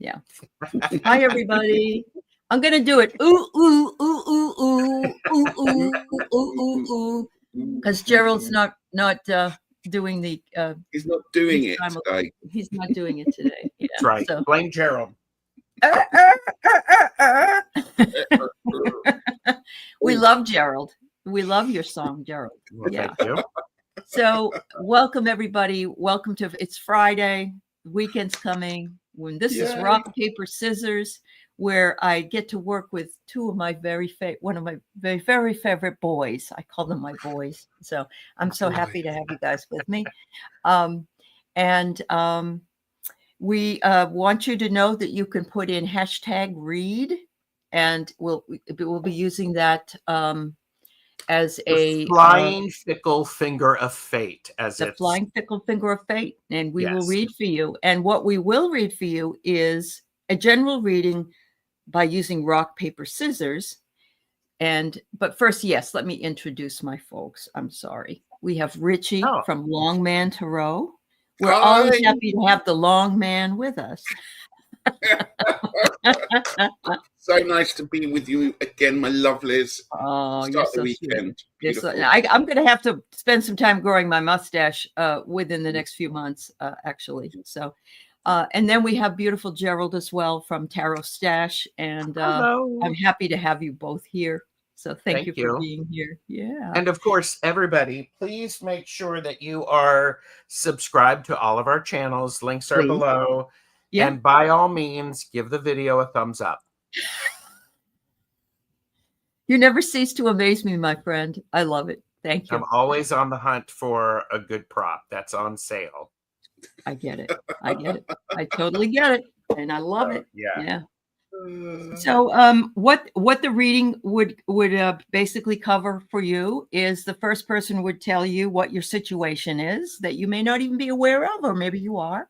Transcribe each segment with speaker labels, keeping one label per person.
Speaker 1: Yeah. Hi, everybody. I'm going to do it. Ooh, ooh, ooh, ooh, ooh, ooh, ooh, ooh, ooh, ooh. Because Gerald's not doing the.
Speaker 2: He's not doing it today.
Speaker 1: He's not doing it today. Yeah.
Speaker 3: That's right. So. Blame Gerald.
Speaker 1: We love Gerald. We love your song, Gerald.
Speaker 3: Well, yeah. Thank you.
Speaker 1: So welcome, everybody. Welcome to It's Friday. Weekend's coming. When this is rock, paper, scissors, where I get to work with two of my one of my very favorite boys. I call them my boys. So I'm so happy to have you guys with me. We want you to know that you can put in #read, and we'll be using that as a
Speaker 3: flying fickle finger of fate, as
Speaker 1: the flying fickle finger of fate, and we will read for you. And what we will read for you is a general reading by using rock, paper, scissors. But first, let me introduce my folks. I'm sorry. We have Ritchie from Long Man Tarot. We're always happy to have the long man with us.
Speaker 2: So nice to be with you again, my lovelies.
Speaker 1: Oh,
Speaker 2: Start the weekend.
Speaker 1: I'm going to have to spend some time growing my mustache within the next few months, actually. So, and then we have beautiful Gerald as well from Tarot Stash, and I'm happy to have you both here. So thank you for being here. Yeah.
Speaker 3: And of course, everybody, please make sure that you are subscribed to all of our channels. Links are below. Yeah. And by all means, give the video a thumbs up.
Speaker 1: You never cease to amaze me, my friend. I love it. Thank you.
Speaker 3: I'm always on the hunt for a good prop that's on sale.
Speaker 1: I get it. I totally get it. And I love it.
Speaker 3: Yeah.
Speaker 1: So what the reading would basically cover for you is the first person would tell you what your situation is that you may not even be aware of, or maybe you are.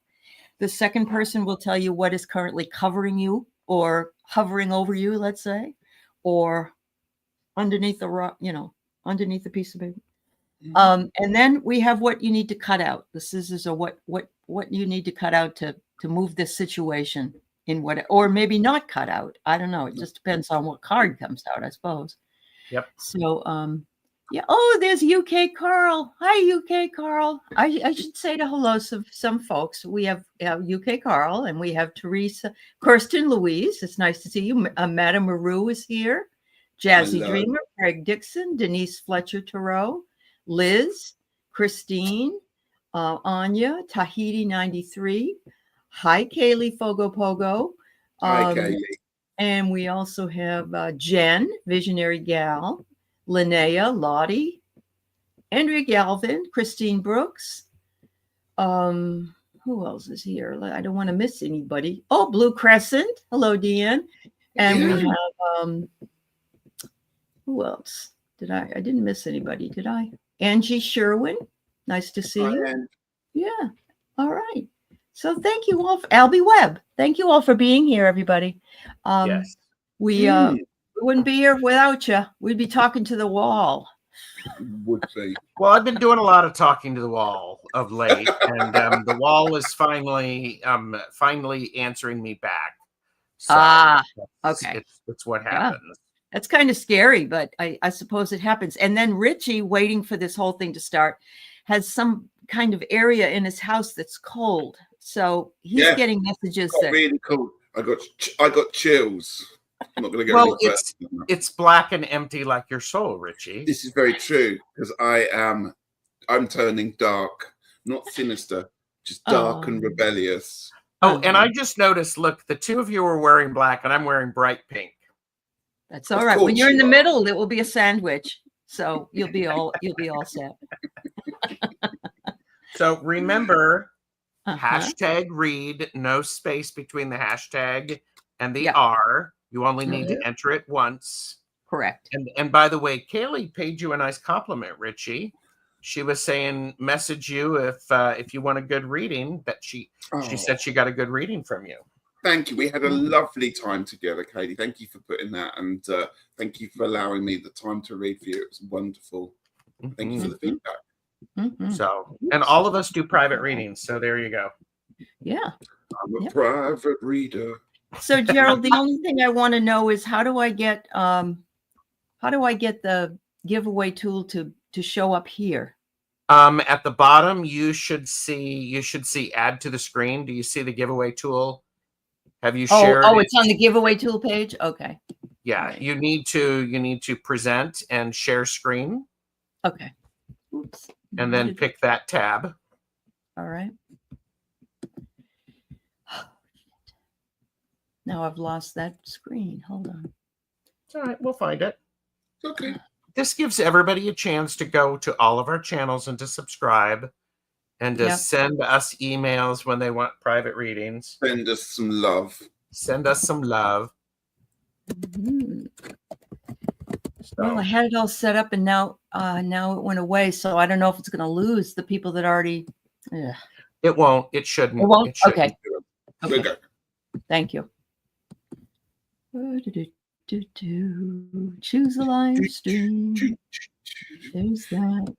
Speaker 1: The second person will tell you what is currently covering you or hovering over you, let's say, or underneath the rock, underneath the piece of paper. And then we have what you need to cut out. The scissors are what you need to cut out to move this situation in what, or maybe not cut out. I don't know. It just depends on what card comes out, I suppose.
Speaker 3: Yep.
Speaker 1: So, Oh, there's UK Carl. Hi, UK Carl. I should say to hello some folks. We have UK Carl, and we have Teresa, Kirsten Louise. It's nice to see you. Madame Maru is here. Jazzy Hello. Dreamer, Craig Dixon, Denise Fletcher Tarot, Liz, Christine, Anya, Tahiti 93. Hi, Kaylee Fogo Pogo.
Speaker 2: Hi, Kaylee.
Speaker 1: And we also have Jen, Visionary Gal, Linnea, Lottie, Andrea Galvin, Christine Brooks. Who else is here? I don't want to miss anybody. Oh, Blue Crescent. Hello, Deanne. And we have who else? I didn't miss anybody, did I? Angie Sherwin. Nice to see you.
Speaker 2: Anne.
Speaker 1: Yeah. All right. So thank you all. Albie Webb. Thank you all for being here, everybody.
Speaker 3: Yes.
Speaker 1: We wouldn't be here without you. We'd be talking to the wall.
Speaker 2: Would be.
Speaker 3: Well, I've been doing a lot of talking to the wall of late, and the wall is finally answering me back. So
Speaker 1: okay.
Speaker 3: It's what happens.
Speaker 1: Yeah. That's kind of scary, but I suppose it happens. And then Ritchie, waiting for this whole thing to start, has some kind of area in his house that's cold. So he's getting messages that
Speaker 2: really cold. I got chills. I'm not going to go.
Speaker 3: Well, it's black and empty like your soul, Ritchie.
Speaker 2: This is very true, because I'm turning dark, not sinister, just dark and rebellious.
Speaker 3: Oh, and I just noticed. Look, the two of you are wearing black, and I'm wearing bright pink.
Speaker 1: That's all right. When you're in the middle, it will be a sandwich. So you'll be all set.
Speaker 3: So remember, #read, no space between the hashtag and the R. You only need to enter it once.
Speaker 1: Correct.
Speaker 3: And by the way, Kaylee paid you a nice compliment, Ritchie. She was saying, message you if you want a good reading. That she said she got a good reading from you.
Speaker 2: Thank you. We had a lovely time together, Katie. Thank you for putting that, and thank you for allowing me the time to read for you. It was wonderful. Thank you for the feedback.
Speaker 3: So, and all of us do private readings. So there you go.
Speaker 1: Yeah.
Speaker 2: I'm a
Speaker 1: Yep.
Speaker 2: private reader.
Speaker 1: So Gerald, the only thing I want to know is how do I get the giveaway tool to show up here?
Speaker 3: At the bottom, you should see add to the screen. Do you see the giveaway tool? Have you shared?
Speaker 1: Oh, it's on the giveaway tool page. Okay.
Speaker 3: Yeah,
Speaker 1: Right.
Speaker 3: you need to present and share screen,
Speaker 1: Okay. Oops.
Speaker 3: and then pick that tab.
Speaker 1: All right. Now I've lost that screen. Hold on.
Speaker 3: It's all right. We'll find it.
Speaker 2: Okay.
Speaker 3: This gives everybody a chance to go to all of our channels and to subscribe and to
Speaker 1: Yep.
Speaker 3: send us emails when they want private readings.
Speaker 2: Send us some love.
Speaker 3: Send us some love.
Speaker 1: Mhm.
Speaker 3: So,
Speaker 1: Well, I had it all set up, and now it went away. So I don't know if it's going to lose the people that already. Ugh.
Speaker 3: it won't. It shouldn't.
Speaker 1: It won't?
Speaker 3: It shouldn't.
Speaker 1: Okay.
Speaker 2: Okay.
Speaker 1: Okay. Thank you. Choose a live stream. There's that.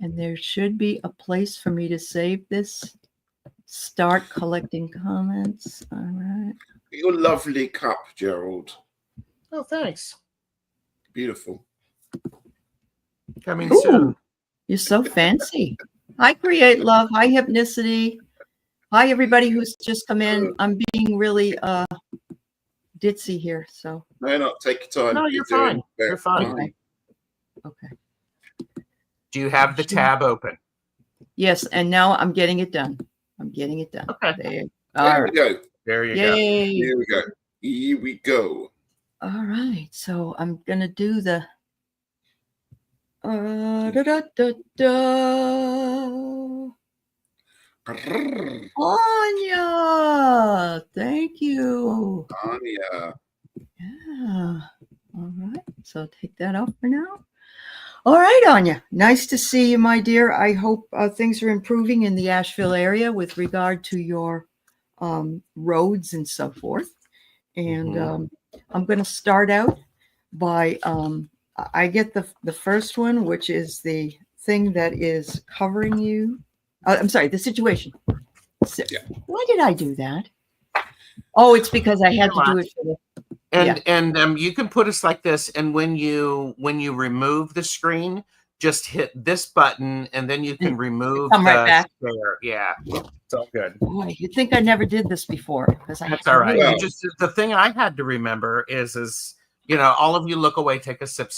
Speaker 1: And there should be a place for me to save this. Start collecting comments. All right.
Speaker 2: Your lovely cup, Gerald.
Speaker 3: Oh, thanks.
Speaker 2: Beautiful.
Speaker 3: Coming
Speaker 1: Ooh,
Speaker 3: soon.
Speaker 1: you're so fancy. Hi, Create Love. Hi, Hypnicity. Hi, everybody who's just come in. I'm being really ditzy here. So.
Speaker 2: No, not take your time.
Speaker 3: No, you're fine. You're fine.
Speaker 1: Okay. Okay.
Speaker 3: Do you have the tab open?
Speaker 1: Yes, and now I'm getting it done. I'm getting it done.
Speaker 3: Okay.
Speaker 1: There.
Speaker 2: There
Speaker 1: All
Speaker 2: we
Speaker 1: right.
Speaker 2: go.
Speaker 3: There you go.
Speaker 1: Yay.
Speaker 2: Here we go. Here we go.
Speaker 1: All right. So I'm gonna do the da, da, da, da.
Speaker 2: Grrr.
Speaker 1: Anya, thank you.
Speaker 2: Anya.
Speaker 1: Yeah. All right. So I'll take that off for now. All right, Anya. Nice to see you, my dear. I hope things are improving in the Asheville area with regard to your roads and so forth. And I'm going to start out by I get the first one, which is the thing that is covering you. I'm sorry, the situation.
Speaker 2: Yeah.
Speaker 1: Why did I do that? Oh, it's because I had to do it for the.
Speaker 3: And you can put us like this, and when you remove the screen, just hit this button, and then you can remove
Speaker 1: Come
Speaker 3: the
Speaker 1: right back.
Speaker 3: share. Yeah, it's all good.
Speaker 1: Boy, you'd think I never did this before because
Speaker 3: That's all right.
Speaker 2: Well-
Speaker 3: You just the thing I had to remember is all of you look away, take a sip.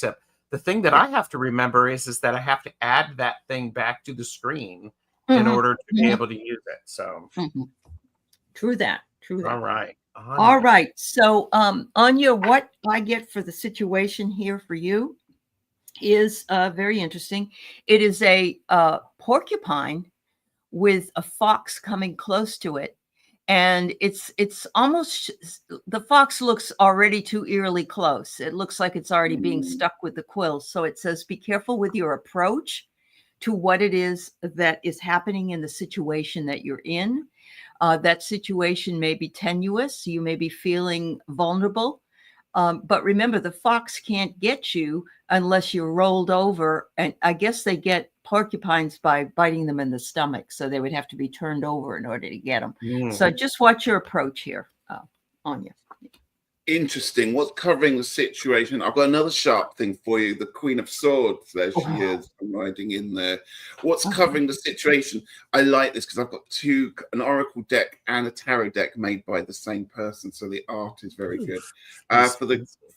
Speaker 3: The thing that I have to remember is that I have to add that thing back to the screen in order to be able to use it. So
Speaker 1: True that.
Speaker 3: all right.
Speaker 1: All right. So, Anya, what I get for the situation here for you is very interesting. It is a porcupine with a fox coming close to it. And it's almost, the fox looks already too eerily close. It looks like it's already being stuck with the quills. So it says, be careful with your approach to what it is that is happening in the situation that you're in. That situation may be tenuous. You may be feeling vulnerable. But remember, the fox can't get you unless you're rolled over. And I guess they get porcupines by biting them in the stomach. So they would have to be turned over in order to get them. So just watch your approach here, Anya.
Speaker 2: Interesting. What's covering the situation? I've got another sharp thing for you. The Queen of Swords. There she is. I'm riding in there. What's covering the situation? I like this because I've got an Oracle deck and a Tarot deck made by the same person. So the art is very good.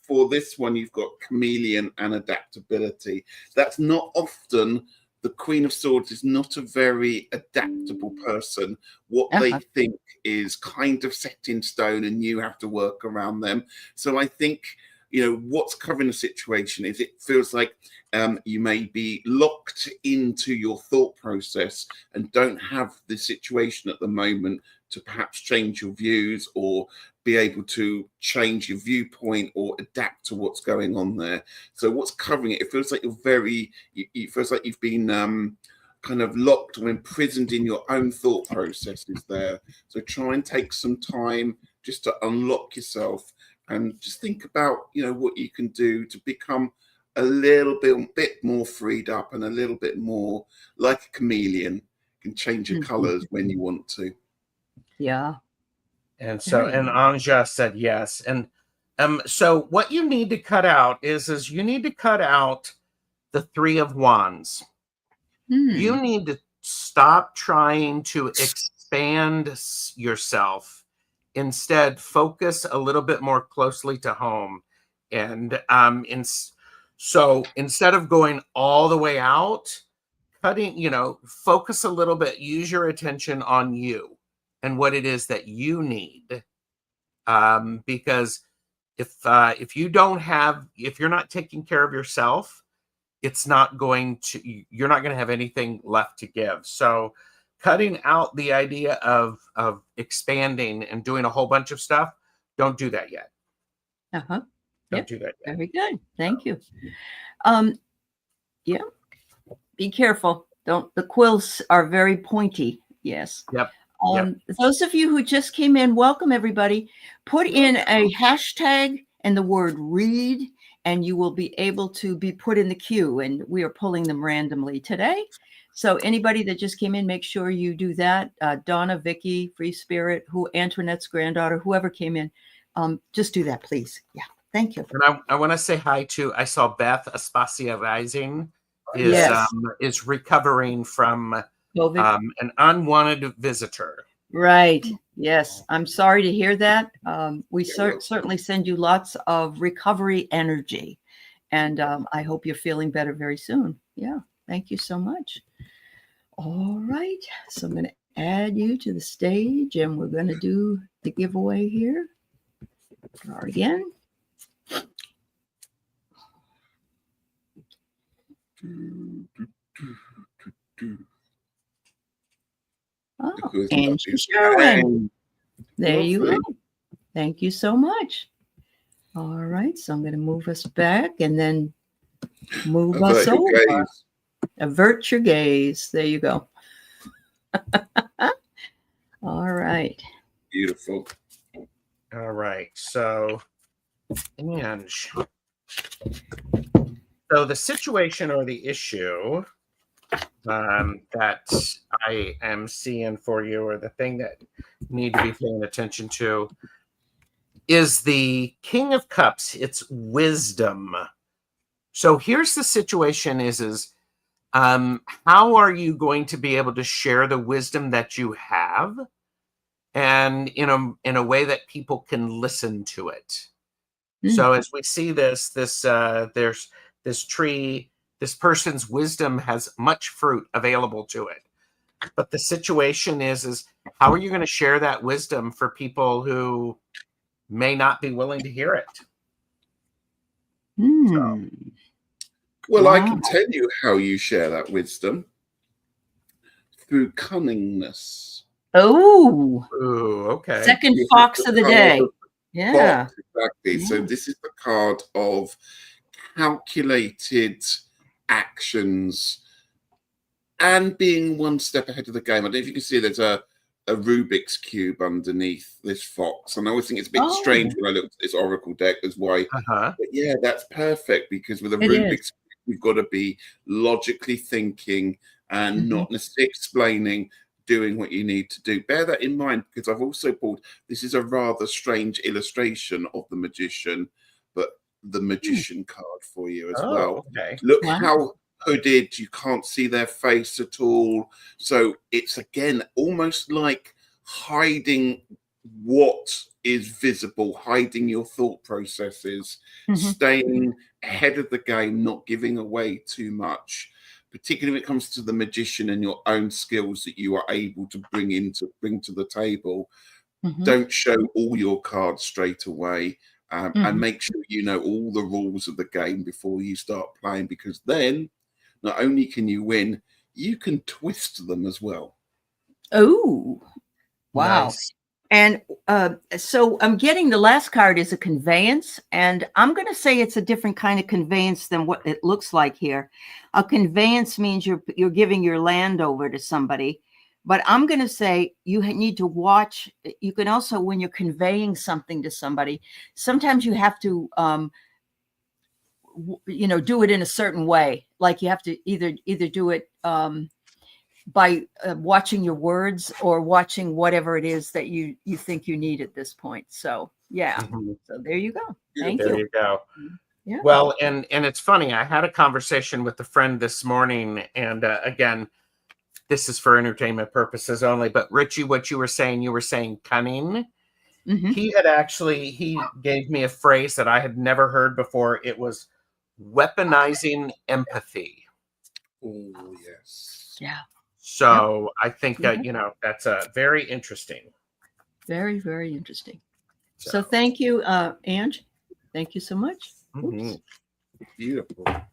Speaker 2: For this one, you've got chameleon and adaptability. That's not often. The Queen of Swords is not a very adaptable person. What they think is kind of set in stone and you have to work around them. So I think, what's covering the situation is it feels like you may be locked into your thought process and don't have the situation at the moment to perhaps change your views or be able to change your viewpoint or adapt to what's going on there. So what's covering it? It feels like it feels like you've been kind of locked or imprisoned in your own thought processes there. So try and take some time just to unlock yourself and just think about, what you can do to become a little bit more freed up and a little bit more like a chameleon. You can change your colors when you want to.
Speaker 1: Yeah.
Speaker 3: And so, and Anja said yes. And so what you need to cut out is you need to cut out the 3 of Wands. You need to stop trying to expand yourself. Instead, focus a little bit more closely to home. And so instead of going all the way out, focus a little bit, use your attention on you and what it is that you need. Because if you're not taking care of yourself, you're not going to have anything left to give. So cutting out the idea of expanding and doing a whole bunch of stuff, don't do that yet. Don't do that yet.
Speaker 1: Very good. Thank you. Yeah. Be careful. The quills are very pointy. Yes.
Speaker 3: Yep.
Speaker 1: Those of you who just came in, welcome everybody. Put in a hashtag and the word read, and you will be able to be put in the queue. And we are pulling them randomly today. So anybody that just came in, make sure you do that. Donna, Vicky, Free Spirit, Antoinette's granddaughter, whoever came in, just do that, please. Yeah. Thank you.
Speaker 3: And I want to say hi to, I saw Beth Aspasia Rising is recovering from an unwanted visitor.
Speaker 1: Right. Yes. I'm sorry to hear that. We certainly send you lots of recovery energy. And I hope you're feeling better very soon. Yeah. Thank you so much. All right. So I'm going to add you to the stage and we're going to do the giveaway here. Draw again. Oh, and she's showing. There you go. Thank you so much. All right, so I'm going to move us back and then move us over. Avert your gaze. There you go. All right.
Speaker 2: Beautiful.
Speaker 3: All right. So, Ange. So the situation or the issue that I am seeing for you, or the thing that you need to be paying attention to, is the King of Cups. It's wisdom. So here's the situation is how are you going to be able to share the wisdom that you have, and in a way that people can listen to it? So as we see there's this tree, this person's wisdom has much fruit available to it. But the situation is how are you going to share that wisdom for people who may not be willing to hear it?
Speaker 2: Well, I can tell you how you share that wisdom. Through cunningness.
Speaker 1: Oh,
Speaker 3: okay.
Speaker 1: Second fox of the day. Yeah.
Speaker 2: Fox, exactly. Yeah. So this is the card of calculated actions and being one step ahead of the game. I don't know if you can see there's a Rubik's Cube underneath this fox. And I always think it's a bit strange when I look at this Oracle deck as why. But yeah, that's perfect, because with a Rubik's Cube, you've got to be logically thinking and not necessarily explaining, doing what you need to do. Bear that in mind, because I've also pulled, this is a rather strange illustration of the magician, but the magician card for you as well. Look how hooded, you can't see their face at all. So it's again almost like hiding what is visible, hiding your thought processes, staying ahead of the game, not giving away too much, particularly when it comes to the magician and your own skills that you are able to bring to the table. Don't show all your cards straight away. And make sure you know all the rules of the game before you start playing, because then not only can you win, you can twist them as well.
Speaker 1: Oh, wow.
Speaker 3: Nice.
Speaker 1: And so I'm getting the last card is a conveyance, and I'm going to say it's a different kind of conveyance than what it looks like here. A conveyance means you're giving your land over to somebody. But I'm going to say you need to watch. You can also, when you're conveying something to somebody, sometimes you have to, do it in a certain way. Like you have to either do it watching your words or watching whatever it is that you think you need at this point. So yeah.
Speaker 3: Mhm.
Speaker 1: So there you go. Thank
Speaker 3: There
Speaker 1: you.
Speaker 3: you go.
Speaker 1: Yeah.
Speaker 3: Well, and it's funny. I had a conversation with a friend this morning, and again, this is for entertainment purposes only. But Ritchie, what you were saying cunning.
Speaker 1: Mhm.
Speaker 3: He gave me a phrase that I had never heard before. It was weaponizing empathy.
Speaker 2: Oh, yes.
Speaker 1: Yeah.
Speaker 3: So I think
Speaker 1: Mhm.
Speaker 3: that's very interesting.
Speaker 1: Very, very interesting. So thank you, Ange. Thank you so much.
Speaker 3: Mhm.
Speaker 1: Oops.
Speaker 2: Beautiful.
Speaker 1: All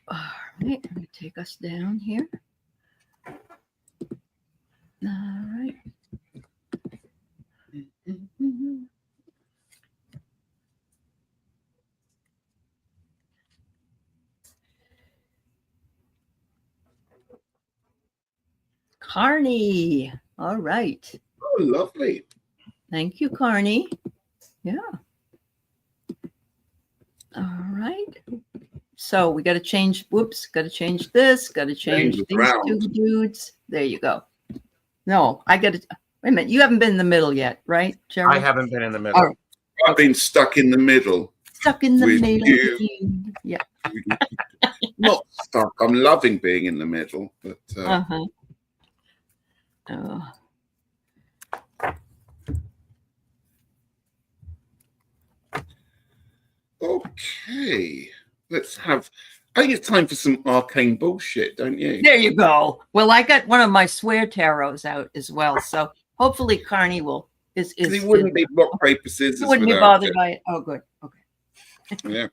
Speaker 1: right, I'm going to take us down here. All right. Mhm. Carney. All right.
Speaker 2: Oh, lovely.
Speaker 1: Thank you, Carney. Yeah. All right. So we got to change. Whoops. Got to change this. Got to change
Speaker 2: Change
Speaker 1: these
Speaker 2: around.
Speaker 1: two dudes. There you go. No, I got to. Wait a minute. You haven't been in the middle yet, right, Gerald?
Speaker 3: I haven't been in the middle.
Speaker 1: All right.
Speaker 2: I've been stuck in the middle.
Speaker 1: Stuck in the
Speaker 2: With
Speaker 1: middle.
Speaker 2: you.
Speaker 1: Yeah.
Speaker 2: Not stuck. I'm loving being in the middle, but
Speaker 1: Uh-huh. Oh.
Speaker 2: okay. Let's have. I think it's time for some arcane bullshit, don't you?
Speaker 1: There you go. Well, I got one of my swear tarots out as well, so hopefully Carney will is
Speaker 2: Because he wouldn't be rock paper scissors.
Speaker 1: you wouldn't be
Speaker 2: without
Speaker 1: bothered
Speaker 2: it.
Speaker 1: by it. Oh, good. Okay.
Speaker 2: Yeah.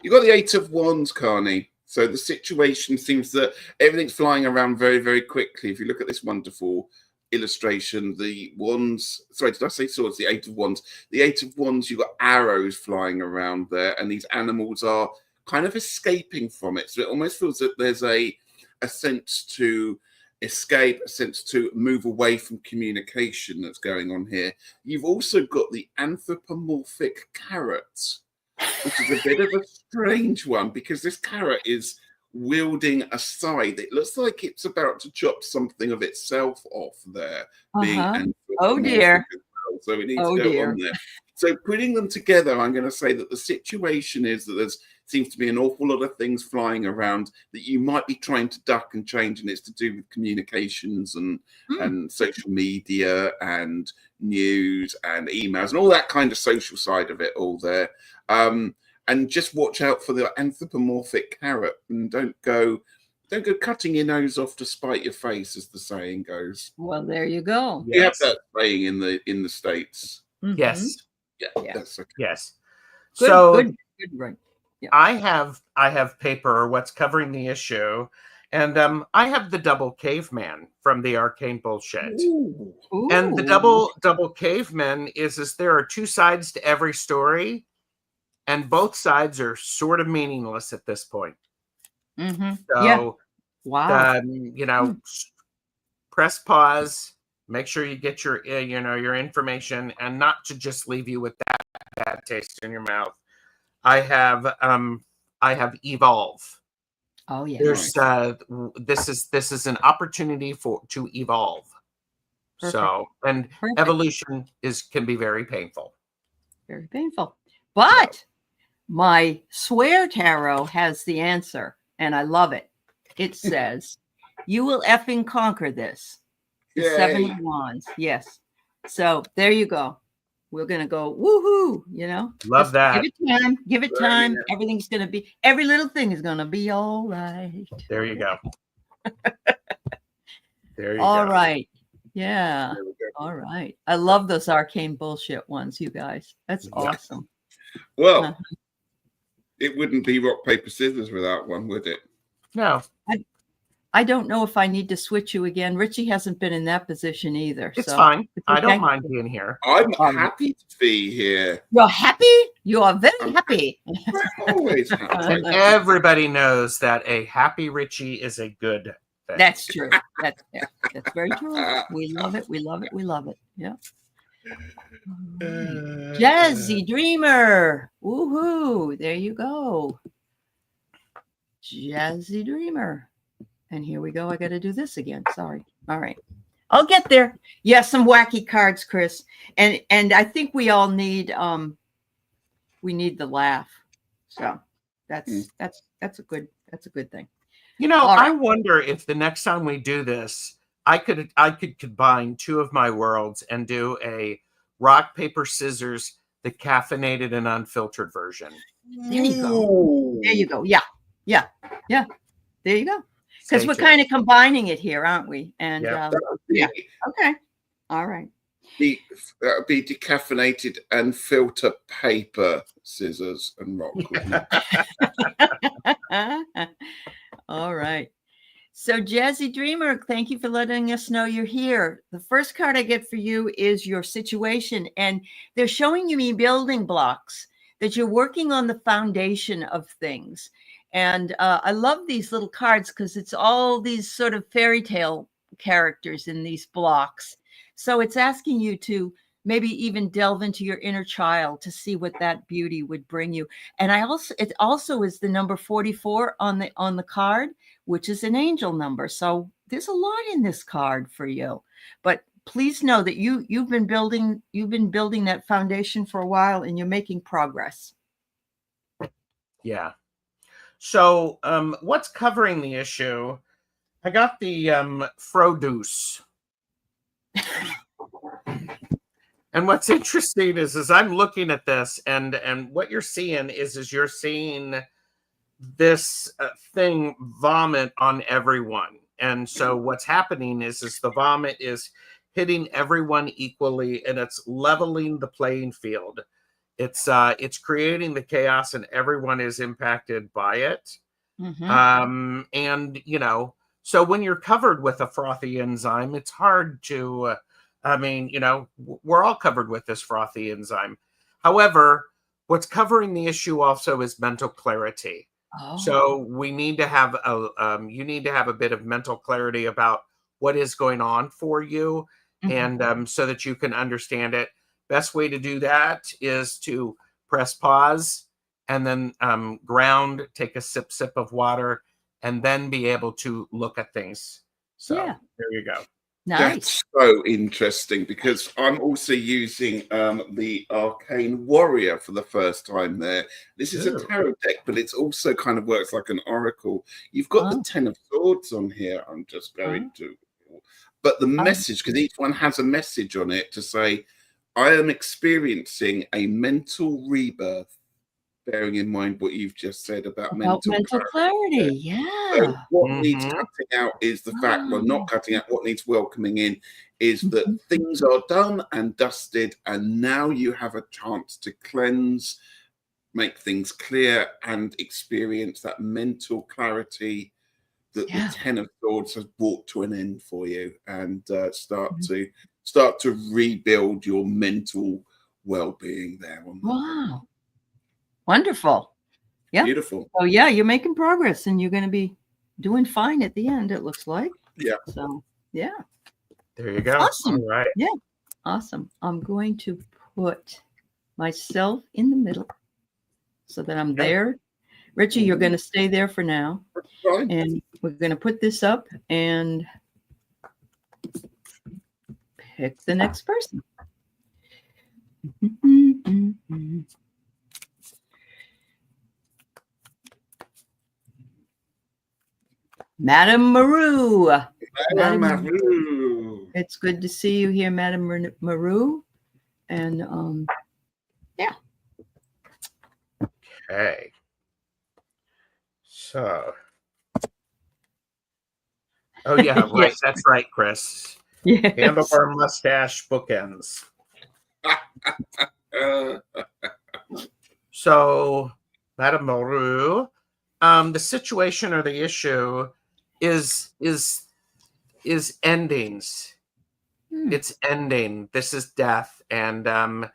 Speaker 2: You got the Eight of Wands, Carney. So the situation seems that everything's flying around very, very quickly. If you look at this wonderful illustration, the wands, sorry, did I say swords? The Eight of Wands. The Eight of Wands, you've got arrows flying around there, and these animals are kind of escaping from it. So it almost feels that there's a sense to escape, a sense to move away from communication that's going on here. You've also got the anthropomorphic carrot, which is a bit of a strange one because this carrot is wielding a scythe. It looks like it's about to chop something of itself off there, being
Speaker 1: Oh dear.
Speaker 2: as well. So we need
Speaker 1: Oh
Speaker 2: to go
Speaker 1: dear.
Speaker 2: on there. So putting them together, I'm going to say that the situation is that there's seems to be an awful lot of things flying around that you might be trying to duck and change, and it's to do with communications and social media and news and emails and all that kind of social side of it all there. And just watch out for the anthropomorphic carrot, and don't go cutting your nose off to spite your face, as the saying goes.
Speaker 1: Well, there you go.
Speaker 2: You have that saying in the States.
Speaker 1: Mhm.
Speaker 3: Yes.
Speaker 2: Yeah, that's okay.
Speaker 3: Yes.
Speaker 1: Good,
Speaker 3: So
Speaker 1: good, right. Yeah.
Speaker 3: I have paper, what's covering the issue, and I have the double caveman from the Arcane Bullshit.
Speaker 2: Ooh.
Speaker 3: And the double caveman is there are two sides to every story, and both sides are sort of meaningless at this point.
Speaker 1: Mm-hmm.
Speaker 3: So,
Speaker 1: yeah. Wow.
Speaker 3: Press pause, make sure you get your information, and not to just leave you with that bad taste in your mouth. I have evolve.
Speaker 1: Oh yeah.
Speaker 3: There's this is an opportunity to evolve.
Speaker 1: Perfect.
Speaker 3: So, and
Speaker 1: Perfect.
Speaker 3: evolution can be very painful.
Speaker 1: Very painful. But my swear tarot has the answer, and I love it. It says, "You will effing conquer this." The
Speaker 2: Yay.
Speaker 1: 7 of Wands. Yes. So there you go. We're gonna go woohoo,
Speaker 3: Love that.
Speaker 1: Give it time. Everything's gonna be, every little thing is gonna be all right.
Speaker 3: There you go. There you go.
Speaker 1: All right. Yeah. All right. I love those arcane bullshit ones, you guys. That's awesome.
Speaker 2: Well, it wouldn't be rock, paper, scissors without one, would it?
Speaker 3: No.
Speaker 1: I don't know if I need to switch you again. Richie hasn't been in that position either.
Speaker 3: It's fine. I don't mind being here.
Speaker 2: I'm happy to be here.
Speaker 1: You're happy? You are very happy.
Speaker 2: I'm always happy.
Speaker 3: And everybody knows that a happy Ritchie is a good thing.
Speaker 1: That's true. That's very true. We love it. We love it. We love it. Yeah. Jazzy Dreamer. Woohoo. There you go. Jazzy Dreamer. And here we go. I got to do this again. Sorry. All right. I'll get there. Yeah, some wacky cards, Chris. And I think we all need the laugh. So that's a good thing.
Speaker 3: You know,
Speaker 1: All right.
Speaker 3: I wonder if the next time we do this, I could combine two of my worlds and do a rock, paper, scissors, the caffeinated and unfiltered version.
Speaker 1: There you go. There you go. Yeah. Yeah. Yeah. There you go. Because we're kind of combining it here, aren't we? And yeah. Okay. All right.
Speaker 2: Be decaffeinated and filter paper, scissors, and rock.
Speaker 1: All right. So Jazzy Dreamer, thank you for letting us know you're here. The first card I get for you is your situation, and they're showing you me building blocks that you're working on the foundation of things. And I love these little cards because it's all these sort of fairy tale characters in these blocks. So it's asking you to maybe even delve into your inner child to see what that beauty would bring you. And it also is the number 44 on the card, which is an angel number. So there's a lot in this card for you. But please know that you've been building that foundation for a while, and you're making progress.
Speaker 3: Yeah. So what's covering the issue? I got the Froduce. And what's interesting is I'm looking at this, and what you're seeing is you're seeing this thing vomit on everyone. And so what's happening is the vomit is hitting everyone equally, and it's leveling the playing field. It's creating the chaos, and everyone is impacted by it. Mm-hmm. And you know, so when you're covered with a frothy enzyme, it's hard to we're all covered with this frothy enzyme. However, what's covering the issue also is mental clarity. Oh. So we need to have you need to have a bit of mental clarity about what is going on for you, mm-hmm. and so that you can understand it. Best way to do that is to press pause and then ground, take a sip of water, and then be able to look at things. So there you go.
Speaker 1: Nice.
Speaker 2: That's so interesting, because I'm also using the Arcane Warrior for the first time there. This is a tarot deck, but it also kind of works like an oracle. You've got the 10 of Swords on here. I'm just going to... But the message, because each one has a message on it to say, I am experiencing a mental rebirth, bearing in mind what you've just said about mental clarity.
Speaker 1: Yeah.
Speaker 2: So what needs cutting out is the fact, well, not cutting out, what needs welcoming in is that things are done and dusted, and now you have a chance to cleanse, make things clear, and experience that mental clarity that the 10 of Swords has brought to an end for you, and start to rebuild your mental well-being there.
Speaker 1: Wow. Wonderful. Yeah.
Speaker 2: Beautiful.
Speaker 1: Oh yeah, you're making progress, and you're going to be doing fine at the end, it looks like.
Speaker 2: Yeah.
Speaker 1: So, yeah.
Speaker 3: There you go.
Speaker 1: Awesome.
Speaker 3: All right.
Speaker 1: Yeah. Awesome. I'm going to put myself in the middle so that I'm there. Ritchie, you're going to stay there for now.
Speaker 2: Right.
Speaker 1: And we're going to put this up and pick the next person. Madame Maru.
Speaker 2: Madame Maru.
Speaker 1: It's good to see you here, Madame Maru. And yeah.
Speaker 3: Okay. So. Oh yeah, right. Yes. That's right, Chris.
Speaker 1: Yes.
Speaker 3: Handlebar mustache bookends. So, Madame Maru, the situation or the issue is endings. It's ending. This is death, and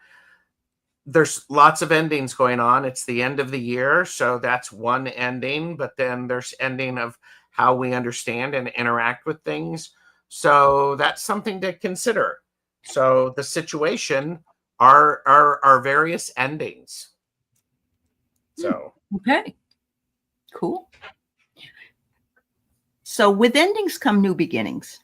Speaker 3: there's lots of endings going on. It's the end of the year, so that's one ending. But then there's ending of how we understand and interact with things. So that's something to consider. So the situation are various endings. So
Speaker 1: okay, cool. So with endings come new beginnings.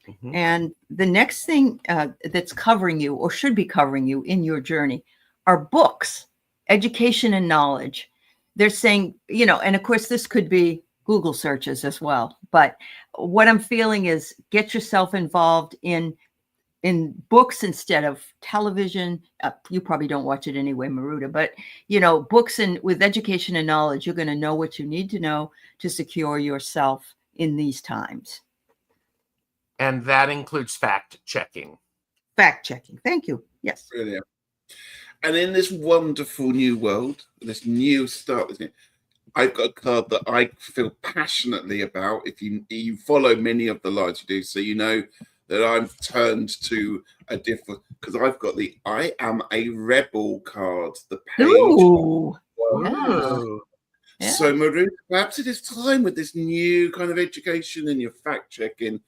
Speaker 3: Mhm.
Speaker 1: And the next thing that's covering you or should be covering you in your journey are books, education and knowledge. They're saying, and of course this could be Google searches as well. But what I'm feeling is get yourself involved in books instead of television. You probably don't watch it anyway, Maruta, but books and with education and knowledge, you're going to know what you need to know to secure yourself in these times.
Speaker 3: And that includes fact checking.
Speaker 1: Fact checking. Thank you. Yes.
Speaker 2: Brilliant. And in this wonderful new world, this new start, I've got a card that I feel passionately about. If you follow many of the lives you do, so you know that I've turned to a different, because I've got the I Am a Rebel card, the page.
Speaker 1: Ooh.
Speaker 3: Ooh.
Speaker 1: Yeah.
Speaker 2: So Maroon, perhaps it is time with this new kind of education and your fact checking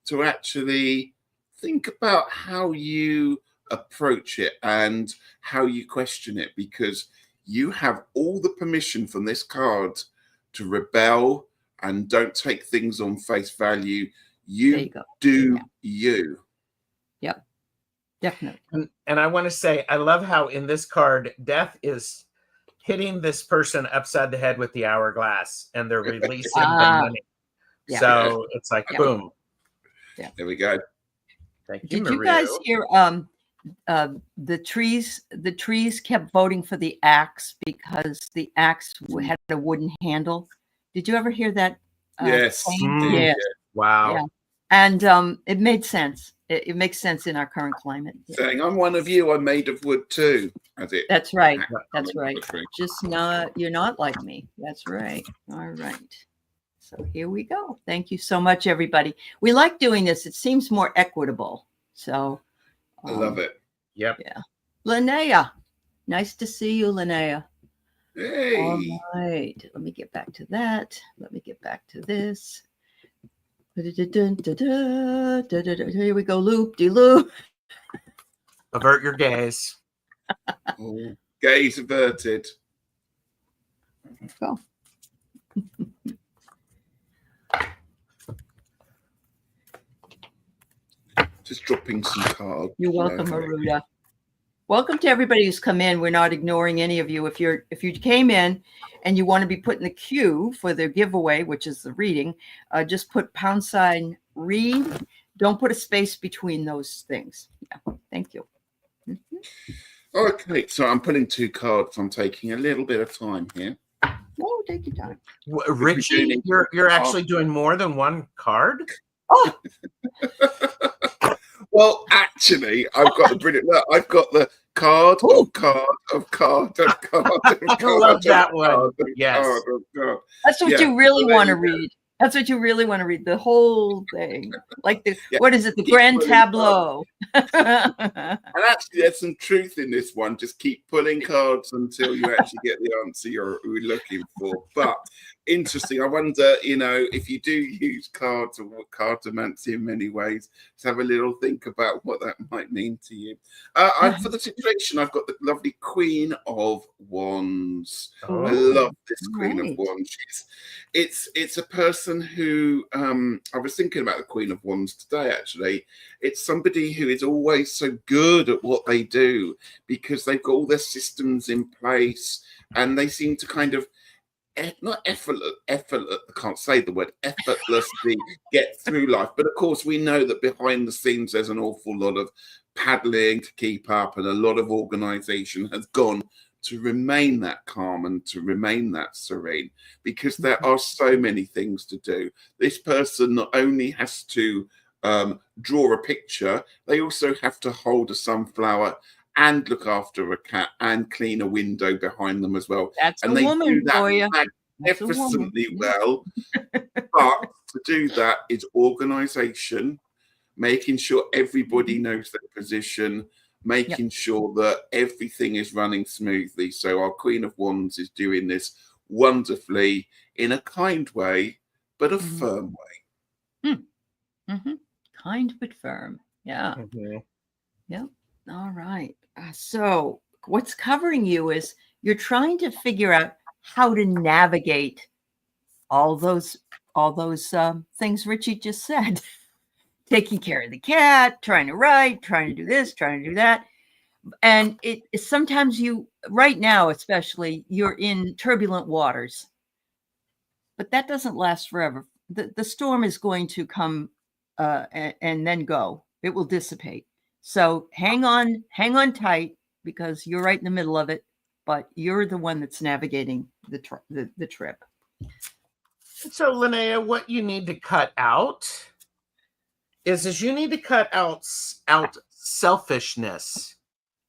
Speaker 2: to actually think about how you approach it and how you question it, because you have all the permission from this card to rebel and don't take things on face value. You do you.
Speaker 1: Yep, definitely.
Speaker 3: And I want to say, I love how in this card, death is hitting this person upside the head with the hourglass, and they're releasing the money.
Speaker 1: Yeah.
Speaker 3: So it's like, boom.
Speaker 1: Yeah.
Speaker 2: There we go.
Speaker 3: Thank you,
Speaker 1: Did
Speaker 3: Maria.
Speaker 1: you guys hear the trees kept voting for the axe because the axe had a wooden handle? Did you ever hear that?
Speaker 2: Yes.
Speaker 1: Yeah.
Speaker 3: Wow.
Speaker 1: Yeah. And it made sense. It makes sense in our current climate.
Speaker 2: Saying, I'm one of you, I'm made of wood too.
Speaker 1: That's right. That's right. You're not like me. That's right. All right. So here we go. Thank you so much, everybody. We like doing this. It seems more equitable. So
Speaker 2: I love it.
Speaker 3: Yep.
Speaker 1: Yeah. Linnea. Nice to see you, Linnea.
Speaker 2: Hey.
Speaker 1: All right. Let me get back to that. Let me get back to this. Here we go. Loop-de-loop.
Speaker 3: Avert your gaze.
Speaker 2: Oh, gaze averted.
Speaker 1: Go.
Speaker 2: Just dropping some cards.
Speaker 1: You're welcome, Maruta. Welcome to everybody who's come in. We're not ignoring any of you. If you came in and you want to be put in the queue for the giveaway, which is the reading, just put # read. Don't put a space between those things. Yeah, thank you.
Speaker 2: Okay, so I'm pulling 2 cards. I'm taking a little bit of time here.
Speaker 1: Oh, take your time.
Speaker 3: Ritchie, you're actually doing more than one card?
Speaker 1: Oh.
Speaker 2: Well, actually, I've got the brilliant. Look, I've got the card of card of card of card of card.
Speaker 3: I love that one. Yes.
Speaker 1: That's what you really want to read. That's what you really want to read. The whole thing. Like what is it? The grand tableau.
Speaker 2: And actually, there's some truth in this one. Just keep pulling cards until you actually get the answer you're looking for. But interesting. I wonder, if you do use cards or cartomancy in many ways, to have a little think about what that might mean to you. For the situation, I've got the lovely Queen of Wands.
Speaker 3: Oh.
Speaker 2: I love this Queen of Wands. It's a person who I was thinking about the Queen of Wands today. Actually, it's somebody who is always so good at what they do because they've got all their systems in place, and they seem to kind of not effortless, I can't say the word effortlessly get through life. But of course, we know that behind the scenes, there's an awful lot of paddling to keep up, and a lot of organization has gone to remain that calm and to remain that serene, because there are so many things to do. This person not only has to draw a picture, they also have to hold a sunflower and look after a cat and clean a window behind them as well.
Speaker 1: That's
Speaker 2: and
Speaker 1: a
Speaker 2: they
Speaker 1: woman
Speaker 2: do that
Speaker 1: for you.
Speaker 2: magnificently well. But to do that is organization, making sure everybody knows their position, making sure that everything is running smoothly. So our Queen of Wands is doing this wonderfully in a kind way, but a firm way.
Speaker 1: Kind but firm. Yeah. Yeah. All right. So what's covering you is you're trying to figure out how to navigate all those all those things Ritchie just said. Taking care of the cat, trying to write, trying to do this, trying to do that. And it sometimes right now, especially, you're in turbulent waters. But that doesn't last forever. The storm is going to come and then go. It will dissipate. So hang on tight, because you're right in the middle of it, but you're the one that's navigating the trip.
Speaker 3: So, Linnea, what you need to cut out is you need to cut out selfishness.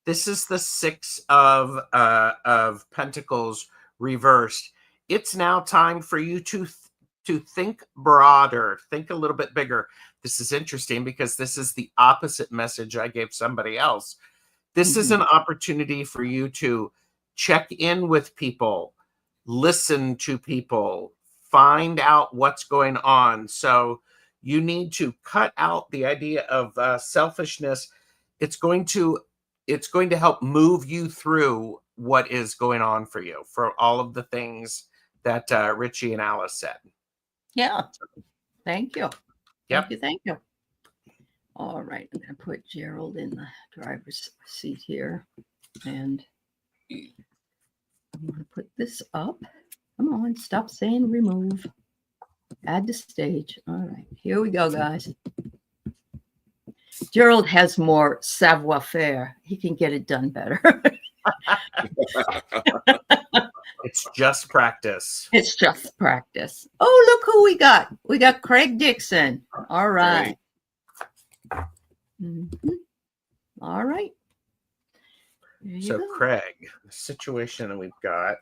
Speaker 3: This is the 6 of Pentacles reversed. It's now time for you to think broader, think a little bit bigger. This is interesting because this is the opposite message I gave somebody else. This is an opportunity for you to check in with people, listen to people, find out what's going on. So you need to cut out the idea of selfishness. It's going to help move you through what is going on for you, for all of the things that Ritchie and Alice said.
Speaker 1: Yeah. Thank you.
Speaker 3: Yep.
Speaker 1: Thank you. All right. I'm going to put Gerald in the driver's seat here. And I'm going to put this up. Come on. Stop saying remove. Add to stage. All right. Here we go, guys. Gerald has more savoir-faire. He can get it done better.
Speaker 3: It's just practice.
Speaker 1: It's just practice. Oh, look who we got. We got Craig Dixon. All right. All right.
Speaker 3: So, Craig, the situation that we've got.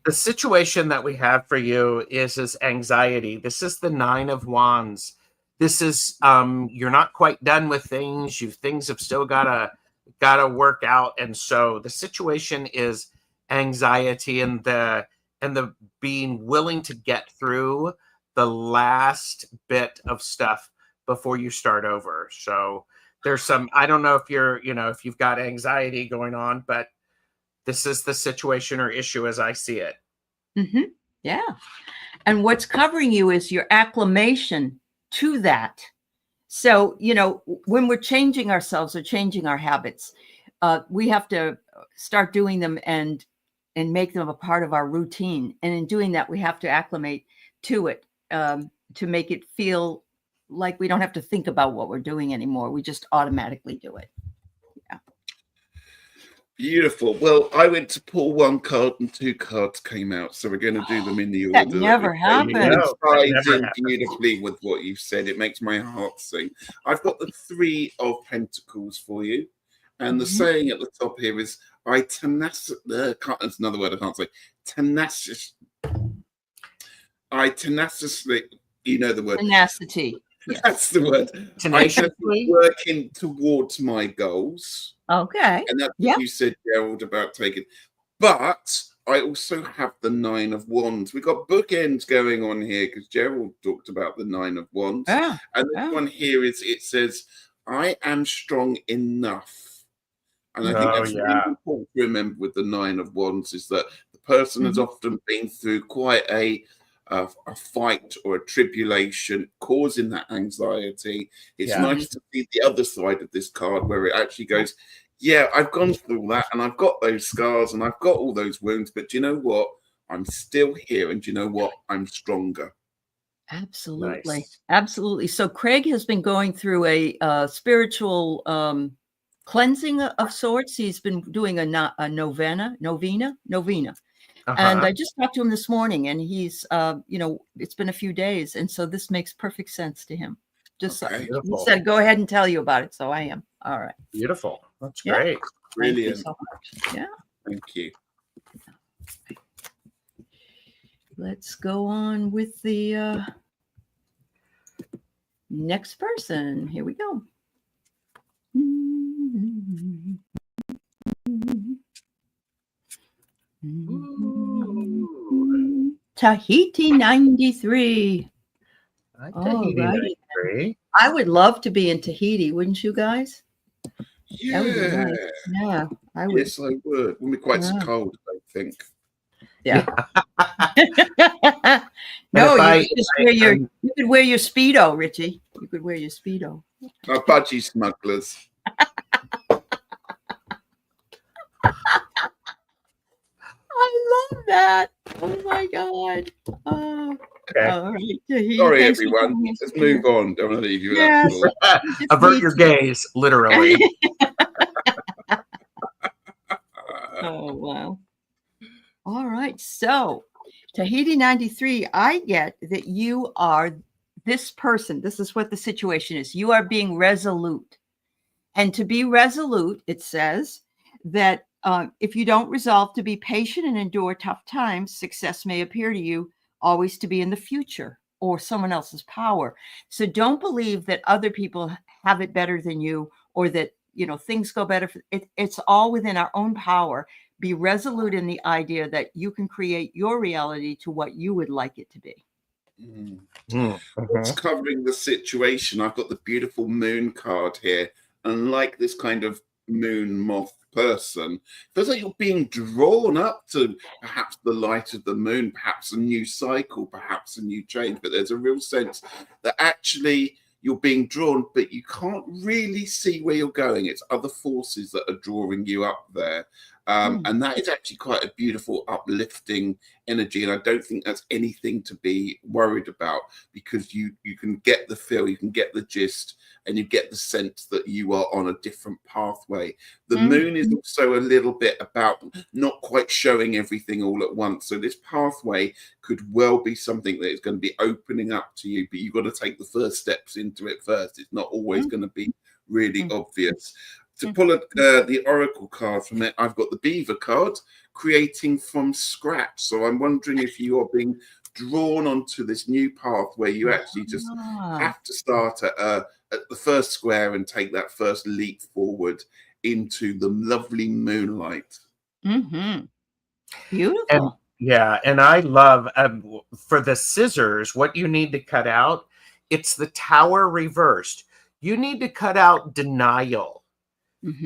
Speaker 3: The situation that we have for you is anxiety. This is the 9 of Wands. This is you're not quite done with things. Things have still gotta work out, and so the situation is anxiety and the being willing to get through the last bit of stuff before you start over. So there's some, I don't know if if you've got anxiety going on, but this is the situation or issue as I see it.
Speaker 1: Yeah. And what's covering you is your acclimation to that. So, when we're changing ourselves or changing our habits, we have to start doing them and make them a part of our routine. And in doing that, we have to acclimate to it to make it feel like we don't have to think about what we're doing anymore. We just automatically do it. Yeah.
Speaker 2: Beautiful. Well, I went to pull 1 card and 2 cards came out, so we're going to do them in the order.
Speaker 1: That never happened.
Speaker 2: It ties in beautifully with what you've said. It makes my heart sing. I've got the 3 of Pentacles for you, and the saying at the top here is, that's another word I can't say. I tenaciously, you know the word.
Speaker 1: Tenacity. Yes.
Speaker 2: That's the word.
Speaker 3: Tenaciously
Speaker 2: working towards my goals.
Speaker 1: Okay.
Speaker 2: And that's what you said, Gerald, about taking. But I also have the 9 of Wands. We've got bookends going on here because Gerald talked about the 9 of Wands. And this one here it says, I am strong enough. And I think that's really important to remember with the 9 of Wands is that the person has often been through quite a fight or a tribulation causing that anxiety. It's nice to see the other side of this card where it actually goes, I've gone through all that and I've got those scars and I've got all those wounds, but do you know what? I'm still here, and do you know what? I'm stronger.
Speaker 1: Absolutely.
Speaker 3: Nice.
Speaker 1: Absolutely. So Craig has been going through a spiritual cleansing of sorts. He's been doing a novena. And I just talked to him this morning, and he's, it's been a few days. And so this makes perfect sense to him. Just he said, go ahead and tell you about it. So I am. All right.
Speaker 3: Beautiful. That's great.
Speaker 2: Brilliant.
Speaker 1: Thank you so much. Yeah.
Speaker 2: Thank you.
Speaker 1: Let's go on with the next person. Here we go. Tahiti 93.
Speaker 3: Tahiti 93.
Speaker 1: I would love to be in Tahiti, wouldn't you guys? That would be
Speaker 2: Yeah.
Speaker 1: nice. Yeah, I would.
Speaker 2: Yes, I would. Wouldn't be quite so
Speaker 1: Yeah.
Speaker 2: cold, I think.
Speaker 1: Yeah.
Speaker 3: And
Speaker 1: No,
Speaker 3: if
Speaker 1: you
Speaker 3: I,
Speaker 1: could just wear you could wear your Speedo, Richie. You could wear your Speedo.
Speaker 2: Our budgie smugglers.
Speaker 1: I love that. Oh my God. Oh,
Speaker 3: okay.
Speaker 1: all right. Tahiti,
Speaker 2: Sorry,
Speaker 1: thanks for
Speaker 2: everyone.
Speaker 1: joining us
Speaker 2: Let's
Speaker 1: here.
Speaker 2: move on. Don't want to leave you with
Speaker 1: Yes.
Speaker 2: that thought.
Speaker 1: We just
Speaker 3: Avert
Speaker 1: need
Speaker 3: your
Speaker 1: to-
Speaker 3: gaze, literally.
Speaker 1: Oh, wow. All right. So, Tahiti 93, I get that you are this person. This is what the situation is. You are being resolute. And to be resolute, it says that if you don't resolve to be patient and endure tough times, success may appear to you always to be in the future or someone else's power. So don't believe that other people have it better than you, or that, you know, things go better. It's all within our own power. Be resolute in the idea that you can create your reality to what you would like it to be.
Speaker 2: What's covering the situation? I've got the beautiful moon card here. And like this kind of moon moth person, feels like you're being drawn up to perhaps the light of the moon, perhaps a new cycle, perhaps a new change. But there's a real sense that actually you're being drawn, but you can't really see where you're going. It's other forces that are drawing you up there. And that is actually quite a beautiful, uplifting energy. And I don't think that's anything to be worried about, because you can get the feel, you can get the gist, and you get the sense that you are on a different pathway. The moon is also a little bit about not quite showing everything all at once. So this pathway could well be something that is going to be opening up to you, but you've got to take the first steps into it first. It's not always going to be really obvious. To pull the oracle card from it, I've got the beaver card, creating from scratch. So I'm wondering if you are being drawn onto this new path where you actually just have to start at the first square and take that first leap forward into the lovely moonlight.
Speaker 1: Beautiful.
Speaker 3: And I love, for the scissors, what you need to cut out, it's the tower reversed. You need to cut out denial.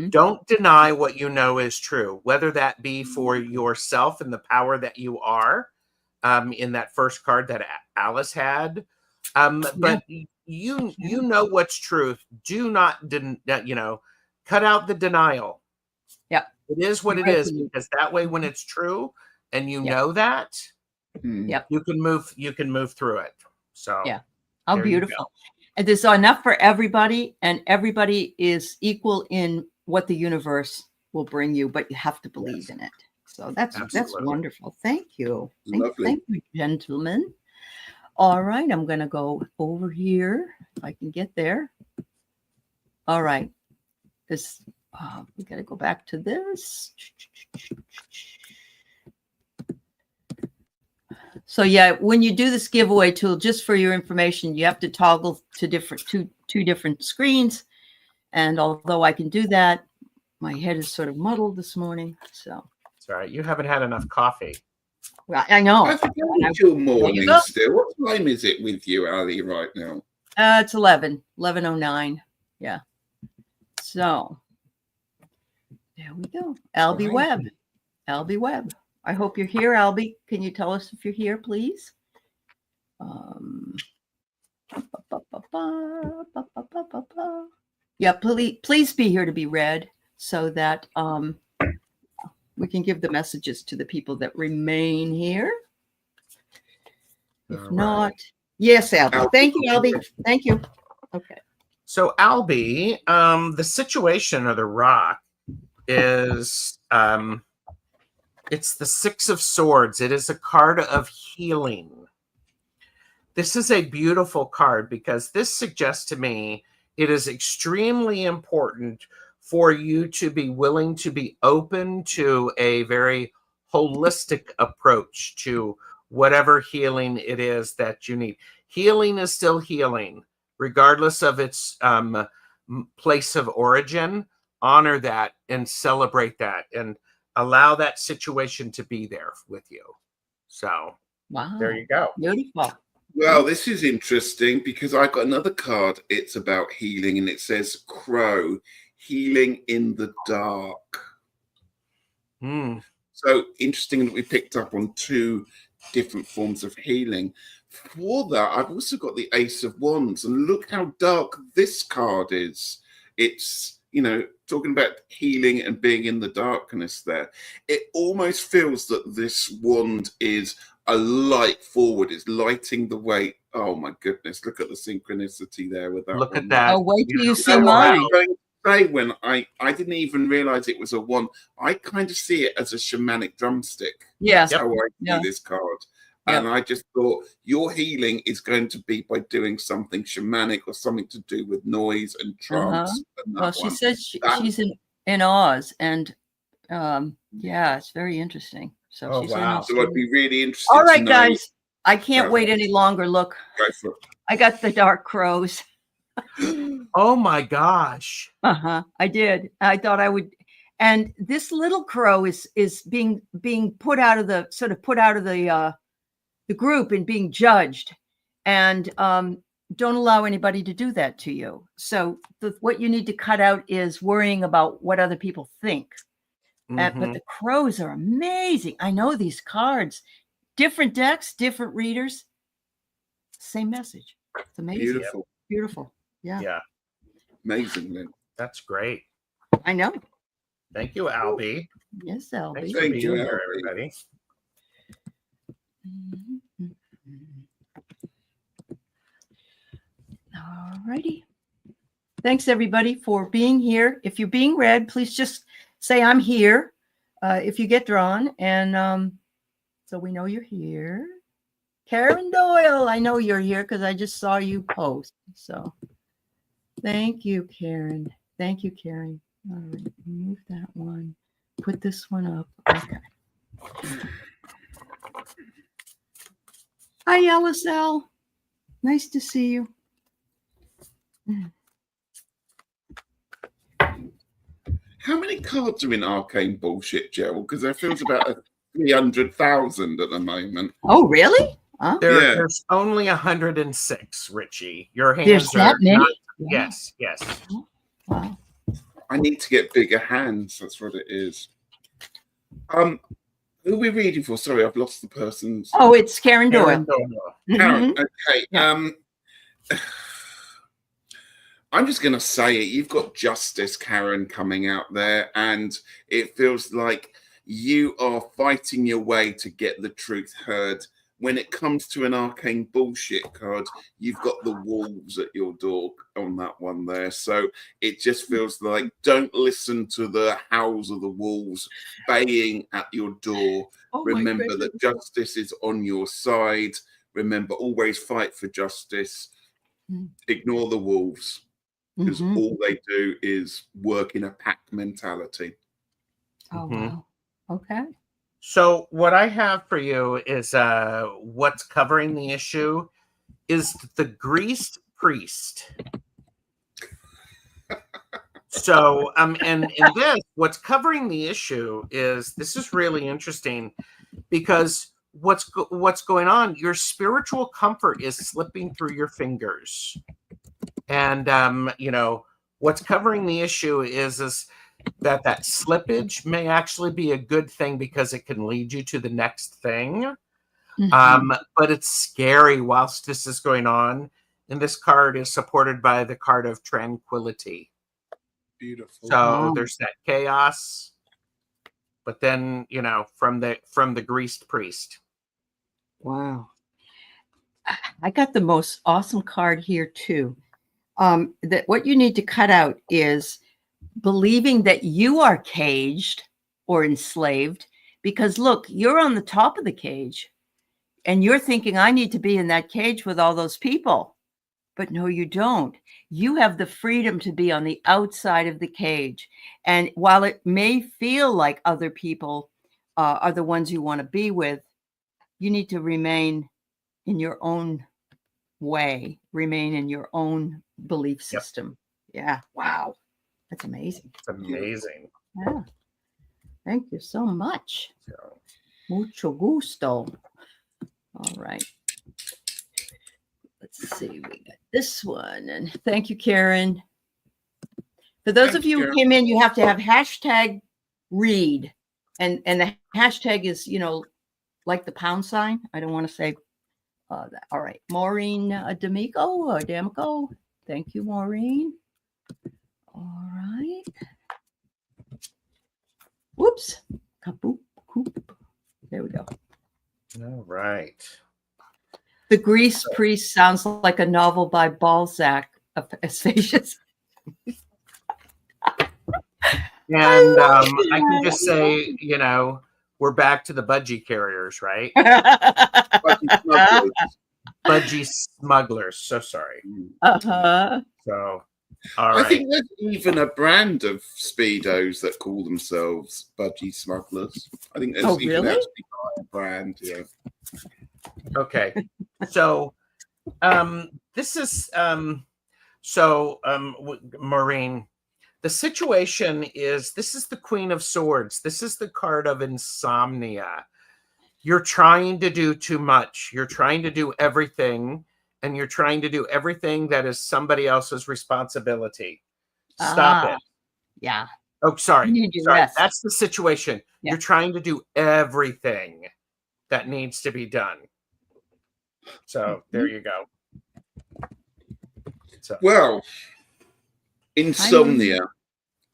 Speaker 3: Don't deny what you know is true, whether that be for yourself and the power that you are, in that first card that Alice had. But you know what's truth. Do not, cut out the denial.
Speaker 1: Yeah.
Speaker 3: It is what it is, because that way when it's true and you know that, you can move through it. So
Speaker 1: yeah. How beautiful. And there's enough for everybody, and everybody is equal in what the universe will bring you, but you have to believe in it. So that's wonderful. Thank you. Thank you, gentlemen. All right, I'm going to go over here if I can get there. All right. This we got to go back to this. So yeah, when you do this giveaway tool, just for your information, you have to toggle to two different screens. And although I can do that, my head is sort of muddled this morning. So
Speaker 3: it's all right. You haven't had enough coffee.
Speaker 1: Well, I know.
Speaker 2: It's your morning still. What time is it with you, Aley, right now?
Speaker 1: It's 11:09. Yeah. So there we go. Albie Webb. Albie Webb. I hope you're here, Albie. Can you tell us if you're here, please? Yeah, please be here to be read, so that we can give the messages to the people that remain here. If not, yes, Albie. Thank you, Albie. Thank you. Okay.
Speaker 3: So Albie, the situation of the rock is it's the Six of Swords. It is a card of healing. This is a beautiful card because this suggests to me it is extremely important for you to be willing to be open to a very holistic approach to whatever healing it is that you need. Healing is still healing, regardless of its place of origin. Honor that and celebrate that and allow that situation to be there with you. So there you go.
Speaker 1: Beautiful.
Speaker 2: Well, this is interesting because I got another card. It's about healing, and it says Crow. healing in the dark. So interesting that we picked up on two different forms of healing. For that, I've also got the Ace of Wands, and look how dark this card is. It's, you know, talking about healing and being in the darkness there. It almost feels that this wand is a light forward. It's lighting the way. Oh my goodness, look at the synchronicity there with that.
Speaker 3: Look
Speaker 2: one
Speaker 3: at that.
Speaker 1: Oh, wait till you see
Speaker 2: So what I
Speaker 1: mine.
Speaker 2: was going to say, when I didn't even realize it was a wand, I kind of see it as a shamanic drumstick.
Speaker 1: Yes.
Speaker 2: That's how I see this card. And I just thought your healing is going to be by doing something shamanic or something to do with noise and trance. And that
Speaker 1: Well, she
Speaker 2: one.
Speaker 1: says she's in Oz, and yeah, it's very interesting. So
Speaker 3: Oh,
Speaker 1: she's
Speaker 3: wow.
Speaker 2: So I'd be really interested.
Speaker 1: All right,
Speaker 2: to know.
Speaker 1: guys, I can't wait any longer. Look,
Speaker 2: Go for it.
Speaker 1: I got the dark crows.
Speaker 3: Oh my gosh.
Speaker 1: I did. I thought I would. And this little crow is being put out of the group and being judged, and don't allow anybody to do that to you. So what you need to cut out is worrying about what other people think. But the crows are amazing. I know these cards, different decks, different readers, same message. It's amazing. Beautiful. Yeah.
Speaker 2: Amazing, Lynn.
Speaker 3: That's great.
Speaker 1: I know.
Speaker 3: Thank you, Albie.
Speaker 1: Yes, Albie.
Speaker 3: Thanks for being here, everybody.
Speaker 1: All righty. Thanks, everybody, for being here. If you're being read, please just say I'm here if you get drawn. And so we know you're here. Karen Doyle, I know you're here because I just saw you post. So thank you, Karen. Thank you, Karen. All right, move that one. Put this one up. Okay. Hi, LSL. Nice to see you.
Speaker 2: How many cards are in Arcane Bullshit, Gerald? Because there feels about 300,000 at the moment.
Speaker 1: Oh, really? Huh?
Speaker 3: There's only 106, Ritchie. Your hands
Speaker 1: There's that many?
Speaker 3: not, yes.
Speaker 1: Wow.
Speaker 2: I need to get bigger hands. That's what it is. Who are we reading for? Sorry, I've lost the person's.
Speaker 1: Oh, it's Karen Doyle.
Speaker 2: Karen, okay. Yeah. I'm just going to say it. You've got justice, Karen, coming out there, and it feels like you are fighting your way to get the truth heard. When it comes to an Arcane Bullshit card, you've got the wolves at your door on that one there. So it just feels like don't listen to the howls of the wolves baying at your door.
Speaker 1: Oh,
Speaker 2: remember that justice is on your side. Remember, always fight for justice. Ignore the wolves, because all they do is work in a pack mentality.
Speaker 1: Oh, wow. Okay.
Speaker 3: So what I have for you is what's covering the issue is the greased priest. So and in this, what's covering the issue is, this is really interesting, because what's going on, your spiritual comfort is slipping through your fingers. And what's covering the issue is that slippage may actually be a good thing, because it can lead you to the next thing. But it's scary whilst this is going on. And this card is supported by the card of tranquility.
Speaker 2: Beautiful.
Speaker 3: So there's that chaos, but then, from the greased priest.
Speaker 1: Wow. I got the most awesome card here too. That what you need to cut out is believing that you are caged or enslaved, because look, you're on the top of the cage and you're thinking, I need to be in that cage with all those people. But no, you don't. You have the freedom to be on the outside of the cage. And while it may feel like other people are the ones you want to be with, you need to remain in your own way, remain in your own belief system. Yeah. Wow. That's amazing.
Speaker 3: It's amazing.
Speaker 1: Yeah. Thank you so much.
Speaker 3: So.
Speaker 1: Mucho gusto. All right. Let's see. We got this one. And thank you, Karen. For those
Speaker 2: Thank
Speaker 1: of you who
Speaker 2: you.
Speaker 1: came in, you have to have hashtag read. And the hashtag is, you know, like the pound sign. I don't want to say that. All right. Maureen D'Amico. Thank you, Maureen. All right. Whoops. Kapoop, coop. There we go.
Speaker 3: All right.
Speaker 1: The Grease Priest sounds like a novel by Balzac. Asphasia.
Speaker 3: And I can just say, you know, we're back to the budgie carriers, right? Budgie smugglers. So sorry.
Speaker 1: Uh-huh.
Speaker 3: So, all
Speaker 2: I
Speaker 3: right.
Speaker 2: think there's even a brand of speedos that call themselves budgie smugglers. I think there's
Speaker 1: Oh,
Speaker 2: even
Speaker 1: really?
Speaker 2: actually a brand. Yeah.
Speaker 3: Okay. So, this is Maureen, the situation is, this is the Queen of Swords. This is the card of insomnia. You're trying to do too much. You're trying to do everything, and you're trying to do everything that is somebody else's responsibility. Stop it.
Speaker 1: Yeah.
Speaker 3: Oh, sorry.
Speaker 1: You need your
Speaker 3: Sorry.
Speaker 1: rest.
Speaker 3: That's the situation.
Speaker 1: Yeah.
Speaker 3: You're trying to do everything that needs to be done. So there you go. So.
Speaker 2: Well, insomnia.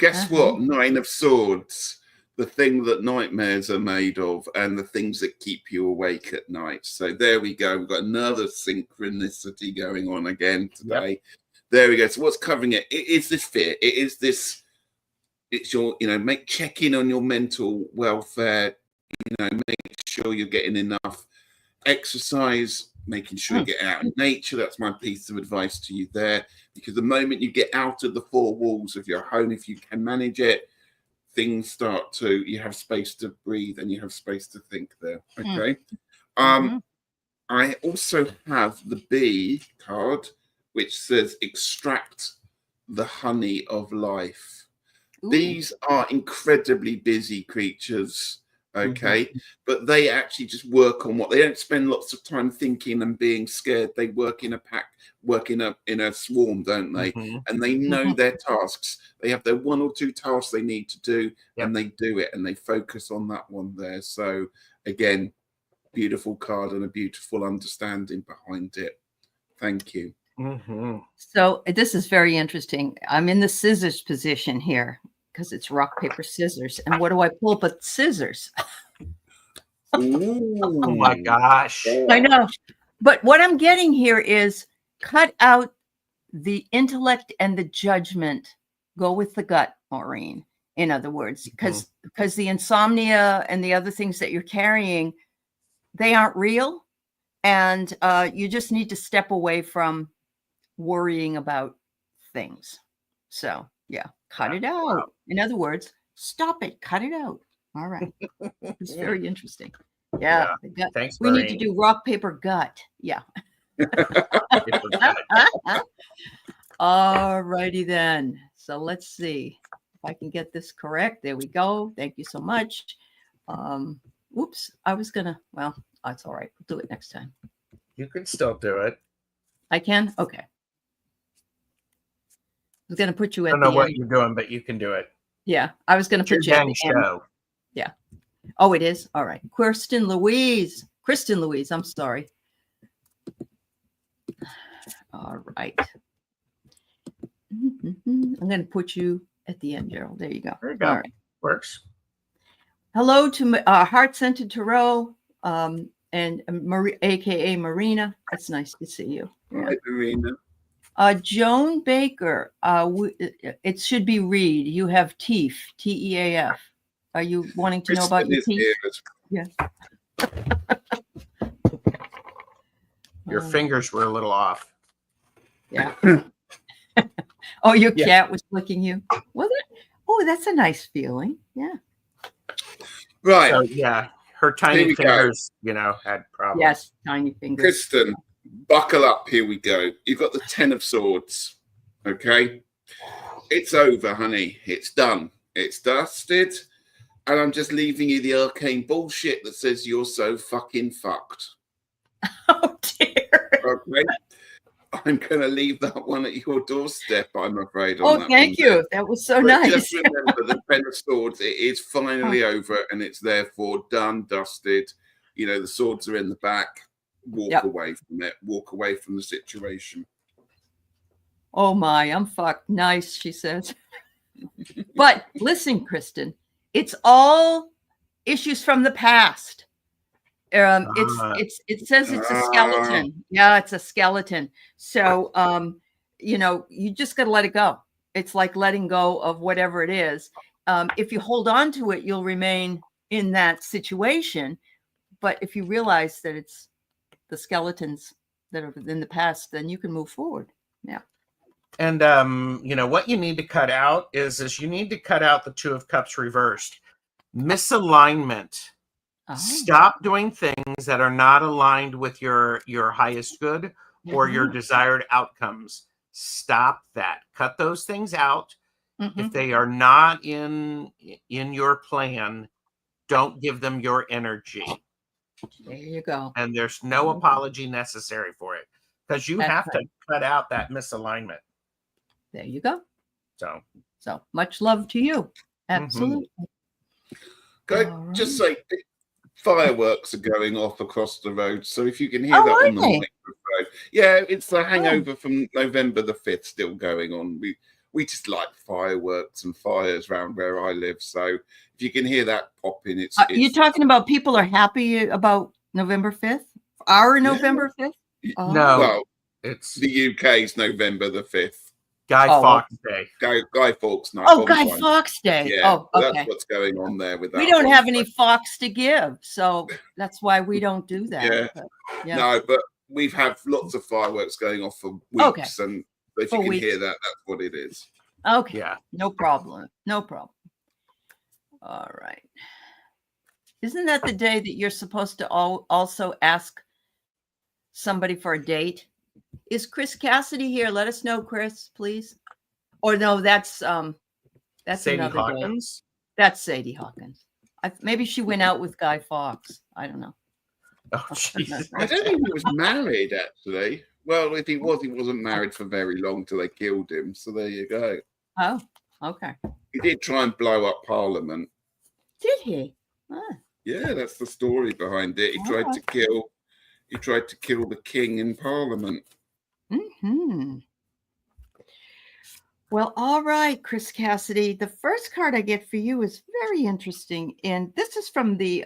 Speaker 2: Guess what? 9 of Swords. The thing that nightmares are made of and the things that keep you awake at night. So there we go. We've got another synchronicity going on again today. Yep. There we go. So what's covering it? It is this fear. It is this. It's your, you know, check in on your mental welfare. You know, make sure you're getting enough exercise, making sure you get out in nature. That's my piece of advice to you there. Because the moment you get out of the 4 walls of your home, if you can manage it, things start to, you have space to breathe and you have space to think there. Okay. I also have the B card, which says extract the honey of life. Ooh. These are incredibly busy creatures. Okay. But they actually just work on what they don't spend lots of time thinking and being scared. They work in a pack, work in a swarm, don't they? And they know their tasks. They have their 1 or 2 tasks they need to do, and they do it, and they focus on that one there. So again, beautiful card and a beautiful understanding behind it. Thank you.
Speaker 1: So this is very interesting. I'm in the scissors position here because it's rock, paper, scissors. And what do I pull but scissors?
Speaker 3: Oh my gosh.
Speaker 1: I know. But what I'm getting here is cut out the intellect and the judgment. Go with the gut, Maureen. In other words, because the insomnia and the other things that you're carrying, they aren't real. And you just need to step away from worrying about things. So yeah, cut it out. In other words, stop it, cut it out. All right. It's very interesting. Yeah.
Speaker 3: Thanks,
Speaker 1: we need to do rock, paper, gut. Yeah. All righty then. So let's see if I can get this correct. There we go. Thank you so much. Oops, I was gonna, well, that's all right. We'll do it next time.
Speaker 3: You can still do it.
Speaker 1: I can? Okay. I was going to put you at
Speaker 3: I don't know what you're doing, but you can do it.
Speaker 1: Yeah, I was going to put you at the end. Yeah. Oh, it is? All right. Kristen Louise, I'm sorry. All right. I'm going to put you at the end, Gerald. There you go.
Speaker 3: There you go.
Speaker 1: All right.
Speaker 3: Works.
Speaker 1: Hello to Heart Centered Tarot and Marie, aka Marina. That's nice to see you.
Speaker 2: Yeah. Hi, Marina.
Speaker 1: Joan Baker, it should be Reed. You have teeth, T-E-A-F. Are you wanting to know about your teeth? Yeah.
Speaker 3: Your fingers were a little off.
Speaker 1: Yeah. Oh, your cat was flicking you? Was it? Oh, that's a nice feeling. Yeah.
Speaker 2: Right.
Speaker 3: So, yeah. Her tiny fingers, had problems.
Speaker 1: Yes, tiny fingers.
Speaker 2: Kristen, buckle up. Here we go. You've got the 10 of Swords. Okay. It's over, honey. It's done. It's dusted. And I'm just leaving you the arcane bullshit that says you're so fucking fucked.
Speaker 1: Oh, dear.
Speaker 2: Okay. I'm going to leave that one at your doorstep, I'm afraid. On
Speaker 1: Oh,
Speaker 2: that
Speaker 1: thank
Speaker 2: one there.
Speaker 1: you. That was so
Speaker 2: But
Speaker 1: nice.
Speaker 2: just remember, the Ten of Swords, it is finally over, and it's therefore done, dusted. You know, the swords are in the back. Walk away from it. Walk away from the situation.
Speaker 1: Oh my, I'm fucked. Nice, she says. But listen, Kristen, it's all issues from the past. It says it's a skeleton. Yeah, it's a skeleton. So you know, you just got to let it go. It's like letting go of whatever it is. If you hold on to it, you'll remain in that situation. But if you realize that it's the skeletons that are in the past, then you can move forward. Yeah.
Speaker 3: And you know what you need to cut out is you need to cut out the Two of Cups reversed. Misalignment. Stop doing things that are not aligned with your highest good or your desired outcomes. Stop that. Cut those things out. If they are not in your plan, don't give them your energy.
Speaker 1: There you go.
Speaker 3: And there's no apology necessary for it, because you have to cut out that misalignment.
Speaker 1: There you go.
Speaker 3: So
Speaker 1: much love to you. Absolutely.
Speaker 2: Just say fireworks are going off across the road, so if you can hear that on the microphone. Yeah, it's the hangover from November the 5th still going on. We just like fireworks and fires around where I live, so if you can hear that popping, it's
Speaker 1: you're talking about people are happy about November 5th? Our November 5th?
Speaker 3: No,
Speaker 2: well,
Speaker 3: it's
Speaker 2: the UK's November the 5th.
Speaker 3: Guy Fawkes Day.
Speaker 2: Guy Fawkes night.
Speaker 1: Oh, Guy Fawkes Day.
Speaker 2: Yeah,
Speaker 1: okay.
Speaker 2: That's what's going on there with that.
Speaker 1: We don't have any Fawkes to give, so that's why we don't do that.
Speaker 2: Yeah.
Speaker 1: But,
Speaker 2: no, but we've had lots of fireworks going off for weeks, and if you can hear that, that's what it is.
Speaker 1: Okay.
Speaker 3: Yeah.
Speaker 1: No problem. No problem. All right. Isn't that the day that you're supposed to also ask somebody for a date? Is Cassidy here? Let us know, Chris, please. Or no, that's
Speaker 3: Sadie
Speaker 1: another
Speaker 3: Hawkins.
Speaker 1: Day. That's Sadie Hawkins. Maybe she went out with Guy Fawkes. I don't know.
Speaker 3: Oh, Jesus.
Speaker 2: I don't think he was married, actually. Well, if he was, he wasn't married for very long till they killed him. So there you go.
Speaker 1: Oh, okay.
Speaker 2: He did try and blow up Parliament.
Speaker 1: Did he?
Speaker 2: Yeah, that's the story behind it. He tried to kill the king in Parliament.
Speaker 1: Well, all right, Chris Cassidy. The first card I get for you is very interesting, and this is from the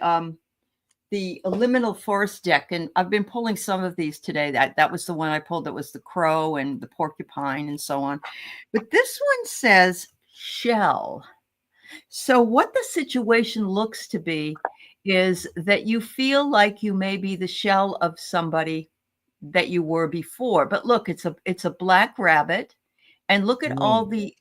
Speaker 1: Liminal Forest deck, and I've been pulling some of these today. That was the one I pulled. That was the crow and the porcupine and so on. But this one says shell. So what the situation looks to be is that you feel like you may be the shell of somebody that you were before. But look, it's a black rabbit, and look at all the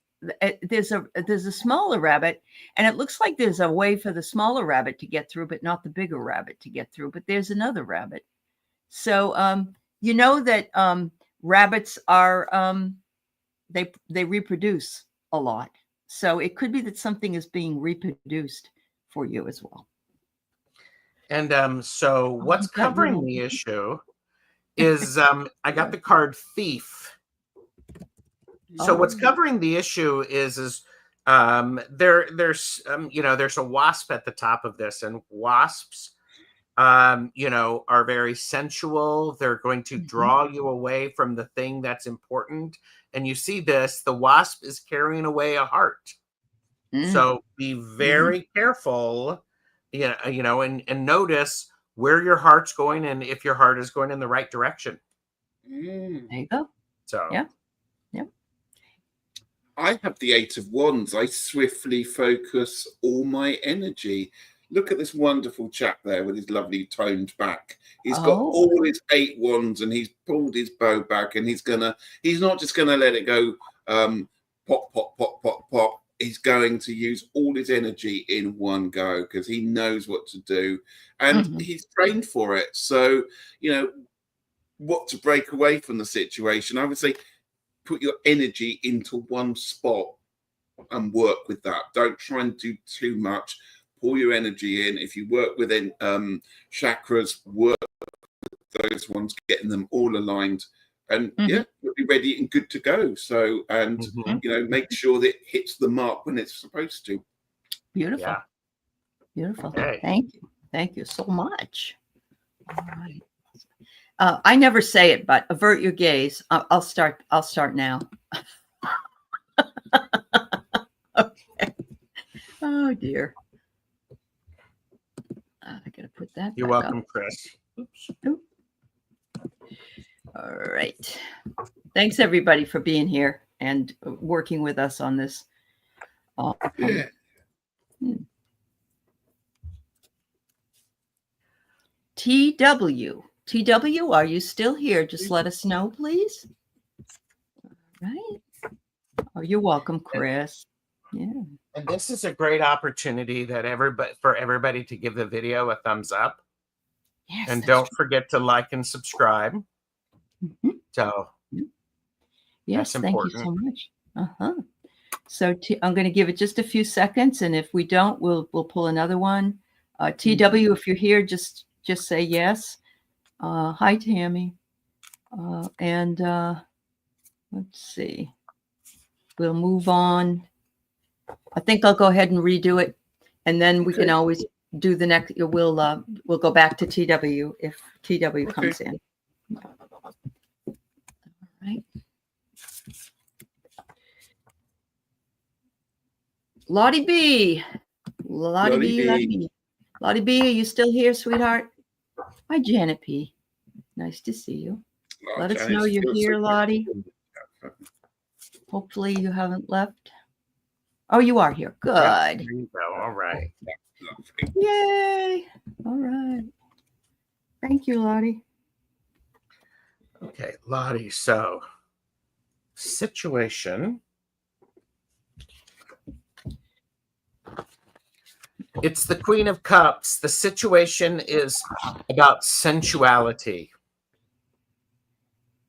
Speaker 1: there's a smaller rabbit, and it looks like there's a way for the smaller rabbit to get through, but not the bigger rabbit to get through. But there's another rabbit. So you know that rabbits are they reproduce a lot. So it could be that something is being reproduced for you as well.
Speaker 3: And so what's covering the issue is I got the card Thief. So what's covering the issue is there's a wasp at the top of this, and wasps are very sensual. They're going to draw you away from the thing that's important. And you see this, the wasp is carrying away a heart. So be very careful, and notice where your heart's going and if your heart is going in the right direction.
Speaker 1: There you go.
Speaker 3: So
Speaker 1: yeah.
Speaker 2: I have the 8 of Wands. I swiftly focus all my energy. Look at this wonderful chap there with his lovely toned back. He's got all his 8 wands, and he's pulled his bow back, and he's not just gonna let it go pop, pop, pop, pop, pop. He's going to use all his energy in one go because he knows what to do, and he's trained for it. So, what to break away from the situation, I would say put your energy into one spot and work with that. Don't try and do too much. Pull your energy in. If you work within chakras, work with those ones, getting them all aligned and
Speaker 1: Mhm.
Speaker 2: you'll be ready and good to go. So, and make sure that it hits the mark when it's supposed to.
Speaker 1: Beautiful.
Speaker 3: Yeah.
Speaker 1: Beautiful.
Speaker 3: Okay.
Speaker 1: Thank you. Thank you so much. All right. I never say it, but avert your gaze. I'll start now. Okay. Oh dear. I gotta put that.
Speaker 3: You're
Speaker 1: back
Speaker 3: welcome,
Speaker 1: up.
Speaker 3: Chris. Oops.
Speaker 1: All right. Thanks everybody for being here and working with us on this.
Speaker 2: Yeah.
Speaker 1: TW, are you still here? Just let us know, please. All right. Oh, you're welcome, Chris. Yeah.
Speaker 3: And this is a great opportunity that everybody to give the video a thumbs up.
Speaker 1: Yes.
Speaker 3: And don't forget to like and subscribe.
Speaker 1: Mm-hmm.
Speaker 3: So
Speaker 1: yes,
Speaker 3: that's
Speaker 1: thank you
Speaker 3: important.
Speaker 1: so much. So I'm going to give it just a few seconds, and if we don't, we'll pull another one. TW, if you're here, just say yes. Hi, Tammy. And let's see. We'll move on. I think I'll go ahead and redo it, and then we can always do the next. We'll go back to TW if TW comes in. All right. Lottie B. Lottie B. Lottie B, are you still here, sweetheart? Hi, Janet P. Nice to see you. Let us know you're here, Lottie. Hopefully you haven't left. Oh, you are here. Good.
Speaker 3: There you go. All right.
Speaker 1: Yay. All right. Thank you, Lottie.
Speaker 3: Okay, Lottie. So, situation. It's the Queen of Cups. The situation is about sensuality.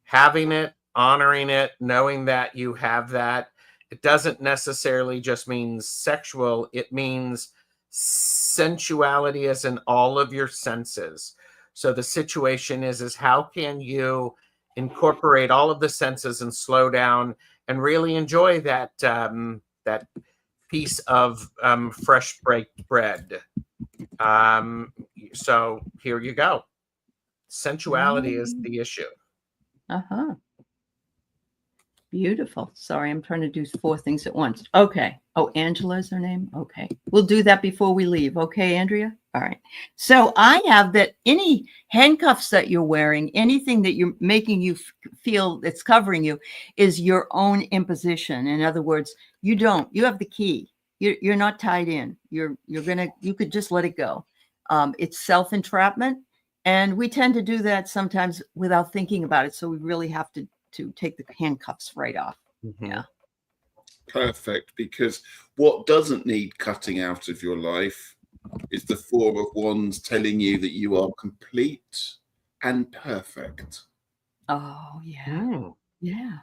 Speaker 3: Having it, honoring it, knowing that you have that. It doesn't necessarily just mean sexual. It means sensuality as in all of your senses. So the situation is how can you incorporate all of the senses and slow down and really enjoy that that piece of fresh baked bread. So here you go. Sensuality is the issue.
Speaker 1: Uh-huh. Beautiful. Sorry, I'm trying to do 4 things at once. Okay. Oh, Angela is her name? Okay. We'll do that before we leave. Okay, Andrea? All right. So I have that any handcuffs that you're wearing, anything that you're making you feel that's covering you is your own imposition. In other words, you have the key. You're not tied in. You could just let it go. It's self-entrapment. And we tend to do that sometimes without thinking about it. So we really have to take the handcuffs right off.
Speaker 3: Mm-hmm.
Speaker 1: Yeah.
Speaker 2: Perfect. Because what doesn't need cutting out of your life is the 4 of Wands telling you that you are complete and perfect.
Speaker 1: Oh, yeah. Yeah.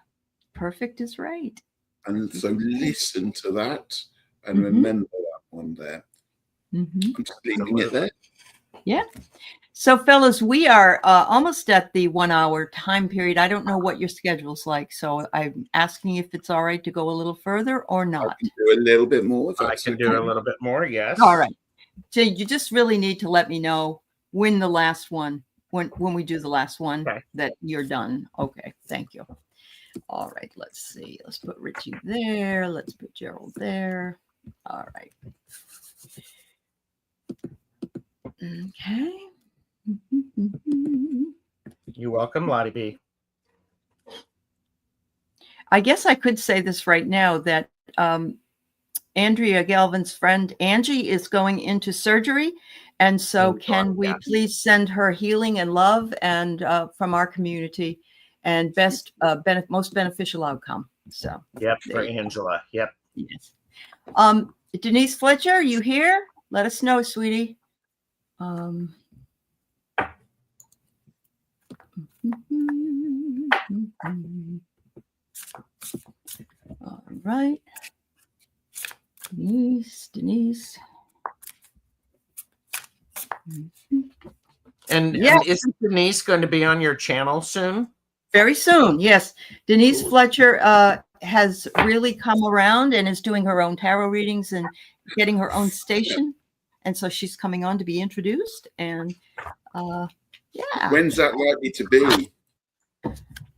Speaker 1: Perfect is right.
Speaker 2: And so listen to that and remember that one there. I'm just leaving it there.
Speaker 1: Yeah. So, fellas, we are almost at the 1 hour time period. I don't know what your schedule's like, so I'm asking if it's all right to go a little further or not.
Speaker 2: I can do a little bit more.
Speaker 3: I can do a little bit more, yes.
Speaker 1: All right. So you just really need to let me know when the last one, when we do the last one, that you're done. Okay. Thank you. All right. Let's see. Let's put Ritchie there. Let's put Gerald there. All right. Okay.
Speaker 3: You're welcome, Lottie B.
Speaker 1: I guess I could say this right now that Andrea Galvin's friend Angie is going into surgery. And so can we please send her healing and love and from our community and most beneficial outcome. So
Speaker 3: yep, for Angela. Yep.
Speaker 1: Yes. Denise Fletcher, are you here? Let us know, sweetie. All right. Denise.
Speaker 3: And isn't Denise going to be on your channel soon?
Speaker 1: Very soon, yes. Denise Fletcher has really come around and is doing her own tarot readings and getting her own station. And so she's coming on to be introduced. And yeah.
Speaker 2: When's that likely to be?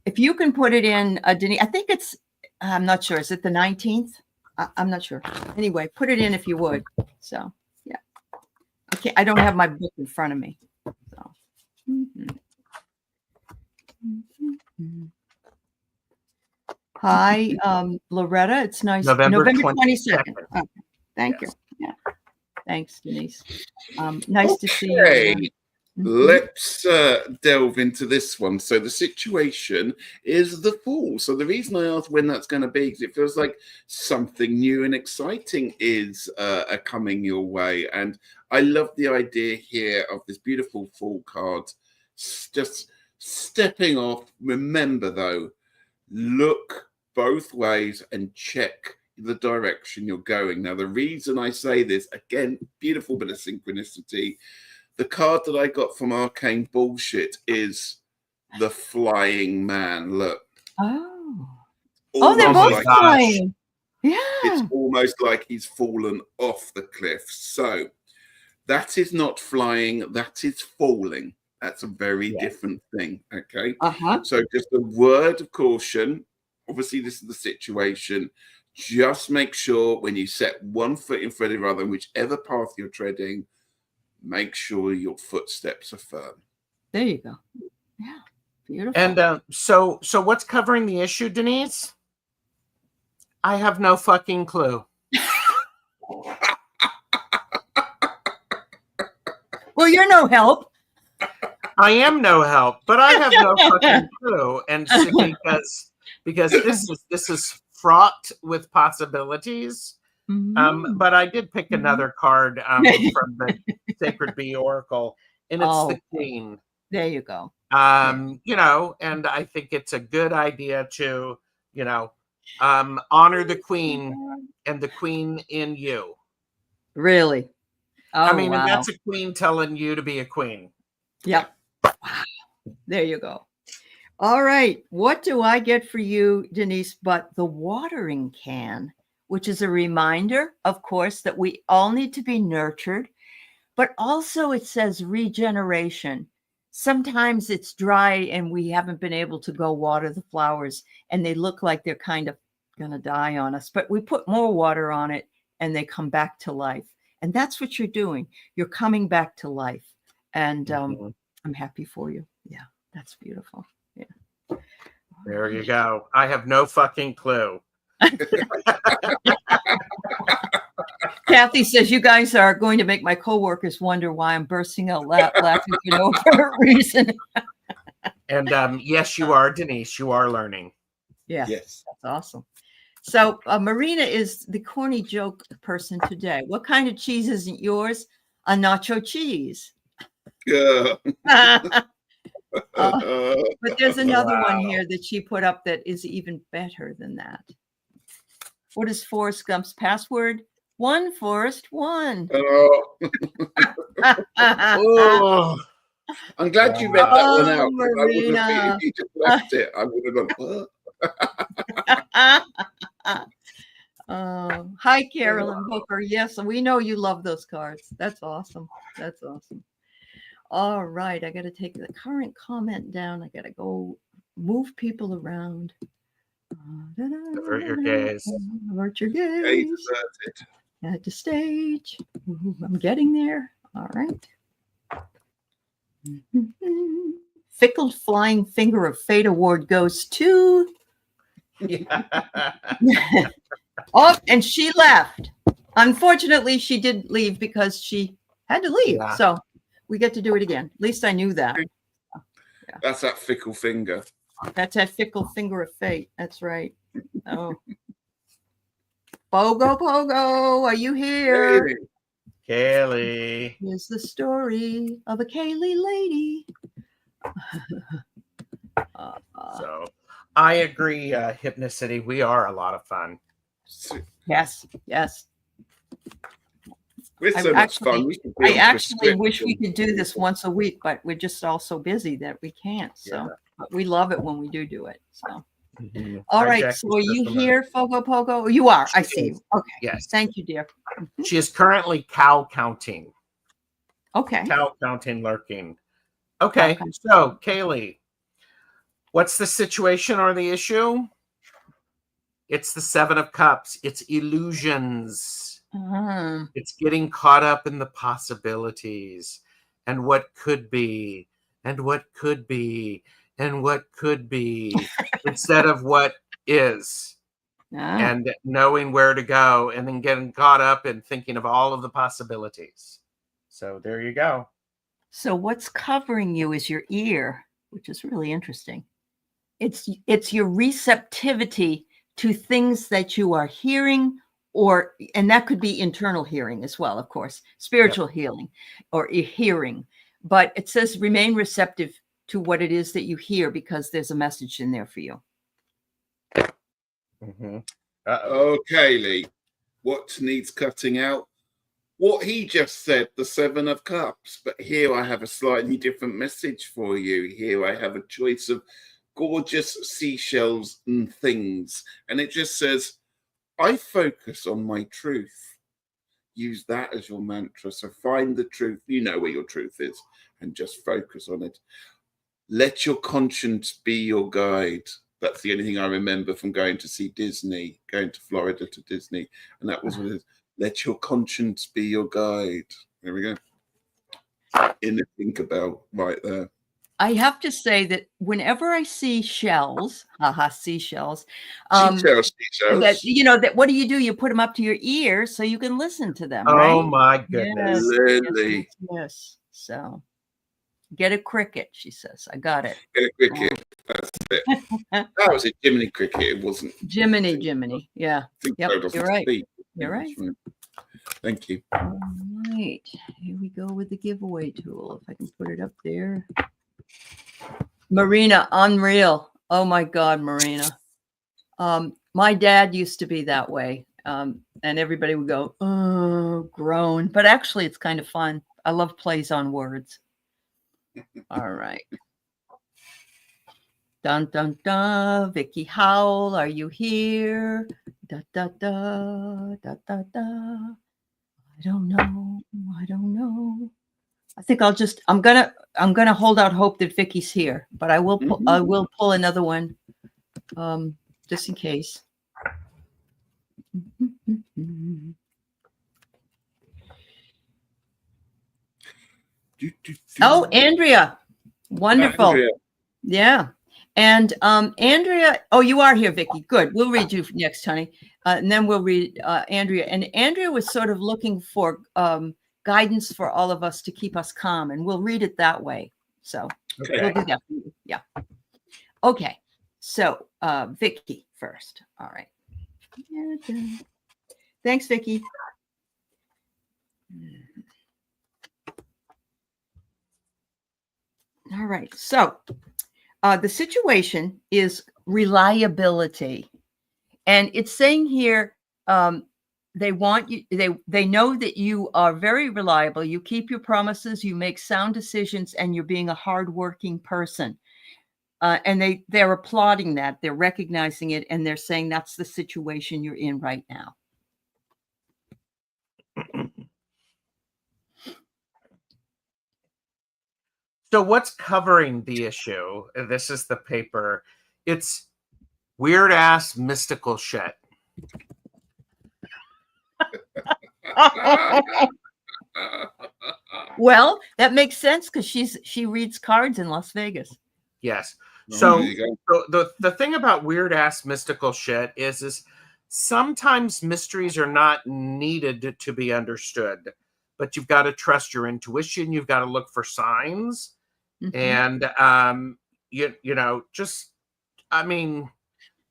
Speaker 1: If you can put it in, Denise, I think it's, I'm not sure. Is it the 19th? I'm not sure. Anyway, put it in if you would. So, yeah. Okay, I don't have my book in front of me. So. Hi, Loretta. It's nice.
Speaker 3: November
Speaker 1: 22nd. Okay. Thank you. Yeah. Thanks, Denise. Nice to see you.
Speaker 2: Let's delve into this one. So the situation is the Fool. So the reason I asked when that's going to be is it feels like something new and exciting is coming your way. And I love the idea here of this beautiful Fool card. Just stepping off. Remember, though, look both ways and check the direction you're going. Now, the reason I say this, again, beautiful bit of synchronicity. The card that I got from Arcane Bullshit is the Flying Man. Look.
Speaker 1: Oh,
Speaker 2: Almost
Speaker 1: they're both
Speaker 2: like
Speaker 1: flying. Yeah.
Speaker 2: It's almost like he's fallen off the cliff. So that is not flying. That is falling. That's a very different thing. Okay. So just a word of caution. Obviously, this is the situation. Just make sure when you set one foot in front of the other, whichever path you're treading, make sure your footsteps are firm.
Speaker 1: There you go. Yeah, beautiful.
Speaker 3: And so what's covering the issue, Denise? I have no fucking clue.
Speaker 1: Well, you're no help.
Speaker 3: I am no help, but I have no fucking clue. And because this is fraught with possibilities. But I did pick another card from the Sacred Bee Oracle, and it's the Queen.
Speaker 1: There you go.
Speaker 3: You know, and I think it's a good idea to, you know, honor the Queen and the Queen in you.
Speaker 1: Really? Oh,
Speaker 3: I mean,
Speaker 1: wow.
Speaker 3: and that's a queen telling you to be a queen.
Speaker 1: Yep. There you go. All right. What do I get for you, Denise, but the watering can, which is a reminder, of course, that we all need to be nurtured, but also it says regeneration. Sometimes it's dry and we haven't been able to go water the flowers and they look like they're kind of going to die on us, but we put more water on it and they come back to life. And that's what you're doing. You're coming back to life. And I'm happy for you. Yeah, that's beautiful. Yeah.
Speaker 3: There you go. I have no fucking clue.
Speaker 1: Kathy says, you guys are going to make my coworkers wonder why I'm bursting out laughing for no apparent reason.
Speaker 3: And yes, you are, Denise. You are learning.
Speaker 1: Yeah,
Speaker 2: yes,
Speaker 1: that's awesome. So Marina is the corny joke person today. What kind of cheese isn't yours? A nacho cheese.
Speaker 2: Yeah.
Speaker 1: But there's another one here that she put up that is even better than that. What is Forrest Gump's password? One, Forrest, one.
Speaker 3: Oh.
Speaker 2: I'm glad you read that one out.
Speaker 1: Marina.
Speaker 2: I wouldn't have, if you just left it, I would have gone,
Speaker 1: Hi, Carolyn Booker. Yes, we know you love those cards. That's awesome. That's awesome. All right, I got to take the current comment down. I got to go move people around.
Speaker 3: Avert your gaze.
Speaker 1: Avert your gaze. At the stage. Ooh, I'm getting there. All right. Fickle Flying Finger of Fate Award goes to.
Speaker 3: Yeah.
Speaker 1: Oh, and she left. Unfortunately, she did leave because she had to leave.
Speaker 3: Yeah.
Speaker 1: So we get to do it again. At least I knew that.
Speaker 2: Yeah. That's that fickle finger.
Speaker 1: That's that fickle finger of fate. That's right. Oh. Pogo, Pogo, are you here?
Speaker 3: Kaylee.
Speaker 1: Here's the story of a Kaylee lady.
Speaker 3: So I agree, Hypnocity. We are a lot of fun.
Speaker 1: Yes, yes.
Speaker 2: We're so much fun.
Speaker 1: I actually wish we could do this once a week, but we're just all so busy that we can't. So but we love it when we do it. So,
Speaker 3: Mhm.
Speaker 1: all
Speaker 3: Hi,
Speaker 1: right.
Speaker 3: Jackie
Speaker 1: So, are you
Speaker 3: Swift.
Speaker 1: here, Fogo Pogo? You are. I
Speaker 3: She
Speaker 1: see
Speaker 3: is.
Speaker 1: you. Okay.
Speaker 3: Yes.
Speaker 1: Thank you, dear.
Speaker 3: She is currently cow counting.
Speaker 1: Okay.
Speaker 3: Cow counting lurking. Okay.
Speaker 1: Okay.
Speaker 3: So, Kaylee, what's the situation or the issue? It's the Seven of Cups. It's illusions. It's getting caught up in the possibilities and what could be and what could be and what could be instead of what is, and knowing where to go, and then getting caught up in thinking of all of the possibilities. So there you go.
Speaker 1: So what's covering you is your ear, which is really interesting. It's your receptivity to things that you are hearing, and that could be internal hearing as well, of course, spiritual healing or hearing. But it says remain receptive to what it is that you hear, because there's a message in there for you.
Speaker 2: Oh, Kaylee, what needs cutting out? What he just said, the Seven of Cups. But here I have a slightly different message for you. Here I have a choice of gorgeous seashells and things. And it just says, I focus on my truth. Use that as your mantra. So find the truth. You know where your truth is, and just focus on it. Let your conscience be your guide. That's the only thing I remember from going to see Disney, going to Florida to Disney. And that was what it is. Let your conscience be your guide. There we go. In the think about right there.
Speaker 1: I have to say that whenever I see shells, seashells,
Speaker 2: Seashells.
Speaker 1: that, you know, that what do? You put them up to your ears so you can listen to them,
Speaker 3: Oh
Speaker 1: right?
Speaker 3: my goodness.
Speaker 2: Lily.
Speaker 1: Yes. So get a cricket, she says. I got it.
Speaker 2: Get a cricket. That's it. That was a Jiminy cricket. It wasn't.
Speaker 1: Jiminy. Yeah. Yep, you're right.
Speaker 2: Speak.
Speaker 1: You're right.
Speaker 2: Thank you.
Speaker 1: All right. Here we go with the giveaway tool. If I can put it up there. Marina, unreal. Oh my God, Marina. My dad used to be that way. And everybody would go, oh, groan. But actually, it's kind of fun. I love plays on words. All right. Dun, dun, dun. Vicky Howell, are you here? Da, da, da, da, da, da. I don't know. I think I'm gonna hold out hope that Vicky's here, but I will pull another one, just in case. Oh, Andrea. Wonderful. Andrea. Yeah. And Andrea, oh, you are here, Vicky. Good. We'll read you next, honey. And then we'll read Andrea. And Andrea was sort of looking for guidance for all of us to keep us calm, and we'll read it that way. So we'll do that for you. Yeah. Okay. So Vicky first. All right. Thanks, Vicky. All right. So the situation is reliability. And it's saying here, they want you, they know that you are very reliable. You keep your promises, you make sound decisions, and you're being a hardworking person. And they're applauding that. They're recognizing it, and they're saying that's the situation you're in right now.
Speaker 3: So what's covering the issue? This is the paper. It's weird ass mystical shit.
Speaker 1: Well, that makes sense because she reads cards in Las Vegas.
Speaker 3: Yes. So the thing about weird ass mystical shit is sometimes mysteries are not needed to be understood, but you've got to trust your intuition. You've got to look for signs. And you know, just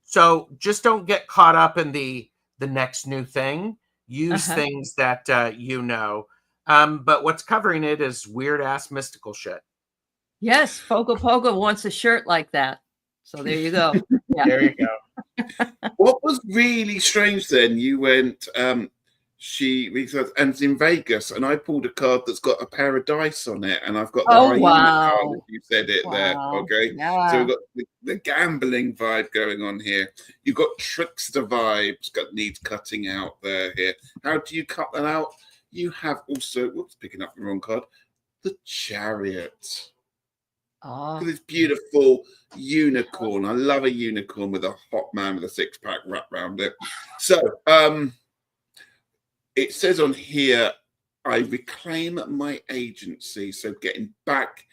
Speaker 3: so just don't get caught up in the next new thing. Use things that you know. But what's covering it is weird ass mystical shit.
Speaker 1: Yes, Fogo Pogo wants a shirt like that. So there you go. Yeah.
Speaker 3: There you go.
Speaker 2: What was really strange then, you went she researched, and it's in Vegas, and I pulled a card that's got a pair of dice on it, and I've got the
Speaker 1: Oh,
Speaker 2: hyena
Speaker 1: wow.
Speaker 2: card, if you said it there.
Speaker 1: Wow.
Speaker 2: Okay.
Speaker 1: Yeah.
Speaker 2: So we've got the gambling vibe going on here. You've got trickster vibes, needs cutting out there here. How do you cut that out? You have also, whoops, picking up the wrong card, the Chariot.
Speaker 1: Oh.
Speaker 2: This beautiful unicorn. I love a unicorn with a hot man with a six-pack wrapped around it. So it says on here, I reclaim my agency. So getting back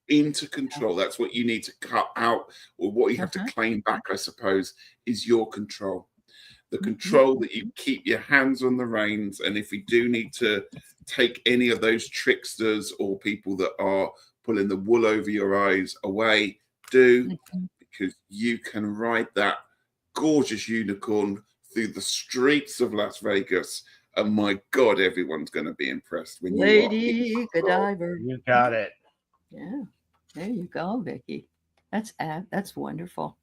Speaker 2: into control. That's what you need to cut out, or what you have to claim back, I suppose, is your control. The control that you keep your hands on the reins. And if we do need to take any of those tricksters or people that are pulling the wool over your eyes away, do, because you can ride that gorgeous unicorn through the streets of Las Vegas. And my God, everyone's going to be impressed when
Speaker 1: Lady Godiver.
Speaker 3: You got it.
Speaker 1: Yeah, there you go, Vicky. That's wonderful.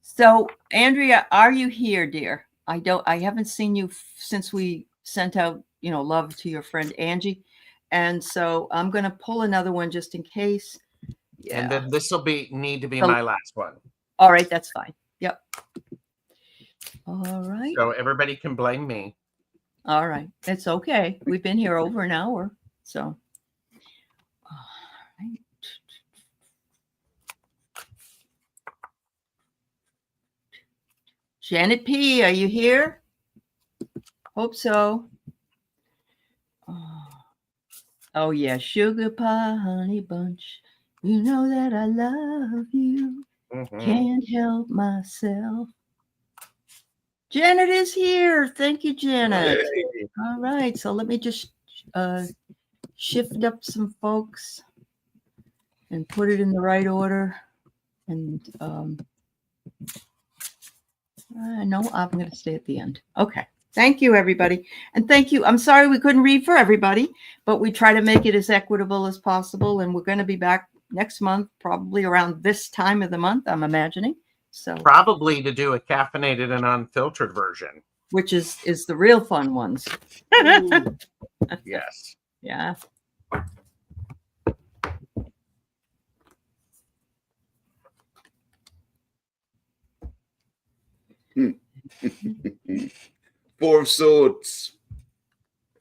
Speaker 1: So, Andrea, are you here, dear? I haven't seen you since we sent out, love to your friend Angie. And so I'm going to pull another one just in case. Yeah.
Speaker 3: And then this will need to be my last one.
Speaker 1: All right, that's fine. Yep. All right.
Speaker 3: So everybody can blame me.
Speaker 1: All right. It's okay. We've been here over an hour. So. All right. Janet P., are you here? Hope so. Oh, yeah. Sugar pie, honey bunch. You know that I love you. Can't help myself. Janet is here. Thank you, Janet. Hey. All right. So let me just shift up some folks and put it in the right order. And no, I'm going to stay at the end. Okay. Thank you, everybody. And thank you. I'm sorry we couldn't read for everybody, but we try to make it as equitable as possible. And we're going to be back next month, probably around this time of the month, I'm imagining. So
Speaker 3: probably to do a caffeinated and unfiltered version,
Speaker 1: which is the real fun ones.
Speaker 3: Yes.
Speaker 1: Yeah.
Speaker 2: Four of Swords.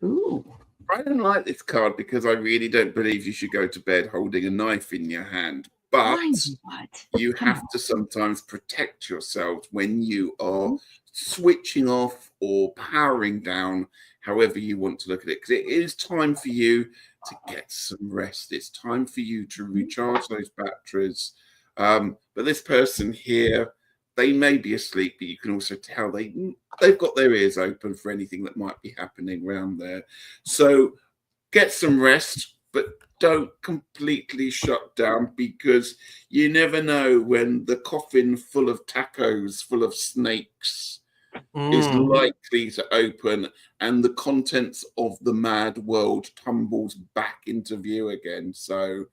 Speaker 1: Ooh.
Speaker 2: I don't like this card because I really don't believe you should go to bed holding a knife in your hand. But you have to sometimes protect yourself when you are switching off or powering down, however you want to look at it. Because it is time for you to get some rest. It's time for you to recharge those batteries. But this person here, they may be asleep, but you can also tell they've got their ears open for anything that might be happening around there. So get some rest, but don't completely shut down, because you never know when the coffin full of tacos, full of snakes, is likely to open and the contents of the mad world tumbles back into view again. So,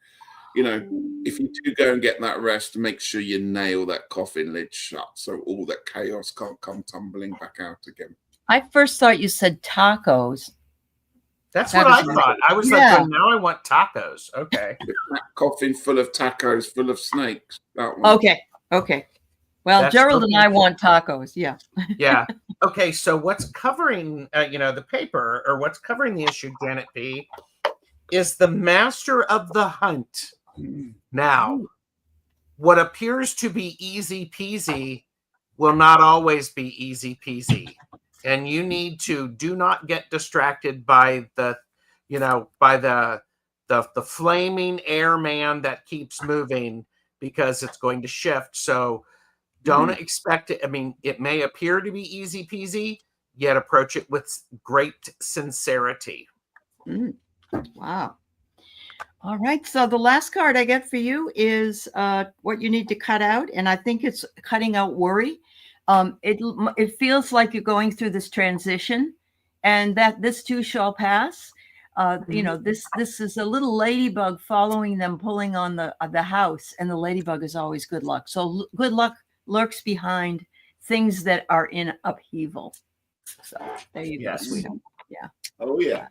Speaker 2: if you do go and get that rest, make sure you nail that coffin lid shut so all that chaos can't come tumbling back out again.
Speaker 1: I first thought you said tacos.
Speaker 3: That's what I thought. I was like, well, now I want tacos. Okay.
Speaker 2: That coffin full of tacos, full of snakes. That one.
Speaker 1: Okay. Well, that's Gerald and I want tacos. Yeah.
Speaker 3: Yeah. Okay. So what's covering, the paper, or what's covering the issue, Janet P., is the Master of the Hunt. Now, what appears to be easy peasy will not always be easy peasy. And you need to do not get distracted by the flaming airman that keeps moving, because it's going to shift. So don't expect it. I mean, it may appear to be easy peasy, yet approach it with great sincerity.
Speaker 1: Wow. All right. So the last card I get for you is what you need to cut out. And I think it's cutting out worry. It feels like you're going through this transition, and that this too shall pass. This is a little ladybug following them, pulling on the house, and the ladybug is always good luck. So good luck lurks behind things that are in upheaval. So there you go, sweetheart. Yeah.
Speaker 2: Oh yeah.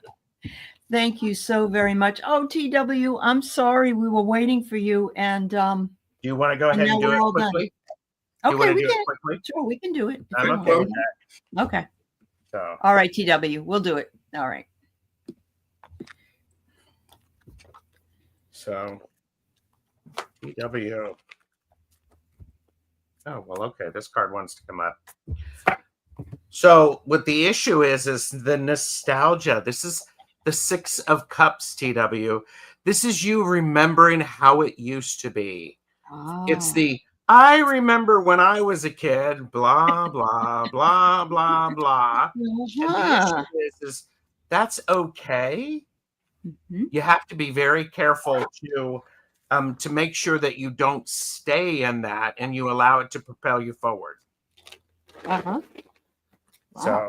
Speaker 1: Thank you so very much. Oh, TW, I'm sorry. We were waiting for you. And
Speaker 3: Do you want to go ahead
Speaker 1: now
Speaker 3: and do
Speaker 1: we're
Speaker 3: it
Speaker 1: all done.
Speaker 3: quickly? Do you
Speaker 1: Okay,
Speaker 3: want to
Speaker 1: we
Speaker 3: do
Speaker 1: can.
Speaker 3: it quickly?
Speaker 1: Sure, we can do it. if
Speaker 3: I'm
Speaker 1: you
Speaker 3: okay
Speaker 1: want.
Speaker 3: with that.
Speaker 1: Okay.
Speaker 3: So,
Speaker 1: All right, TW, we'll do it. All right.
Speaker 3: so TW. Oh, well, okay. This card wants to come up. So what the issue is the nostalgia. This is the 6 of Cups, TW. This is you remembering how it used to be. It's the, I remember when I was a kid, blah, blah, blah, blah, blah. And the issue is that's okay.
Speaker 1: Mhm.
Speaker 3: You have to be very careful to make sure that you don't stay in that and you allow it to propel you forward.
Speaker 1: Wow,
Speaker 3: So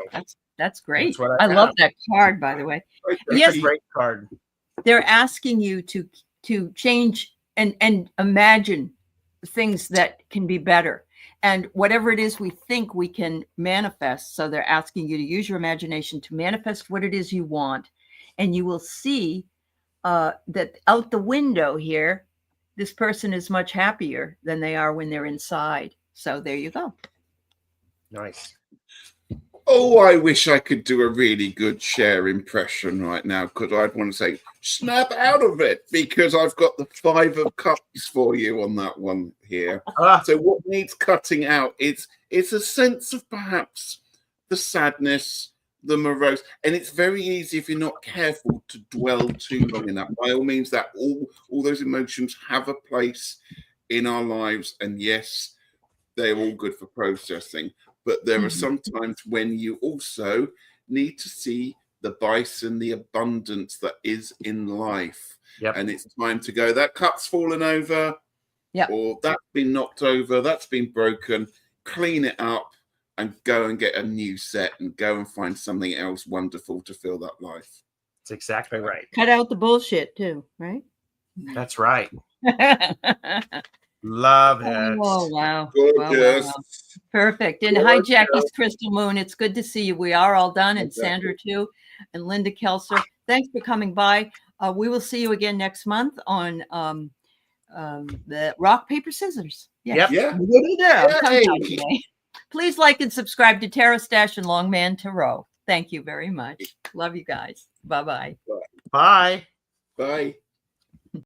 Speaker 1: that's great.
Speaker 3: that's what
Speaker 1: I
Speaker 3: I
Speaker 1: love
Speaker 3: have.
Speaker 1: that card, by the way.
Speaker 3: That's
Speaker 1: Yes,
Speaker 3: a great card.
Speaker 1: they're asking you to change and imagine things that can be better. And whatever it is we think we can manifest. So they're asking you to use your imagination to manifest what it is you want. And you will see that out the window here, this person is much happier than they are when they're inside. So there you go.
Speaker 3: Nice.
Speaker 2: Oh, I wish I could do a really good share impression right now, because I'd want to say, snap out of it, because I've got the 5 of Cups for you on that one here. So what needs cutting out? It's a sense of perhaps the sadness, the morose, and it's very easy if you're not careful to dwell too long in that. By all means, that all those emotions have a place in our lives, and yes, they're all good for processing. But there are some times when you also need to see the bison, the abundance that is in life.
Speaker 3: Yep.
Speaker 2: And it's time to go, that cup's fallen over, or that's been knocked over, that's been broken, clean it up and go and get a new set and go and find something else wonderful to fill that life.
Speaker 3: That's exactly right.
Speaker 1: Cut out the bullshit too, right?
Speaker 3: That's right. Love it.
Speaker 1: Oh, wow.
Speaker 2: Gorgeous.
Speaker 1: Wow. Perfect. And hi, Jackie's Crystal Moon. It's good to see you. We are all done. And Sandra, too. And Linda Kelser. Thanks for coming by. We will see you again next month on the rock, paper, scissors.
Speaker 3: Yep.
Speaker 2: Yeah.
Speaker 1: Please like and subscribe to Tarot Stash and Longman Tarot. Thank you very much. Love you guys. Bye-bye.
Speaker 3: Bye.
Speaker 2: Bye.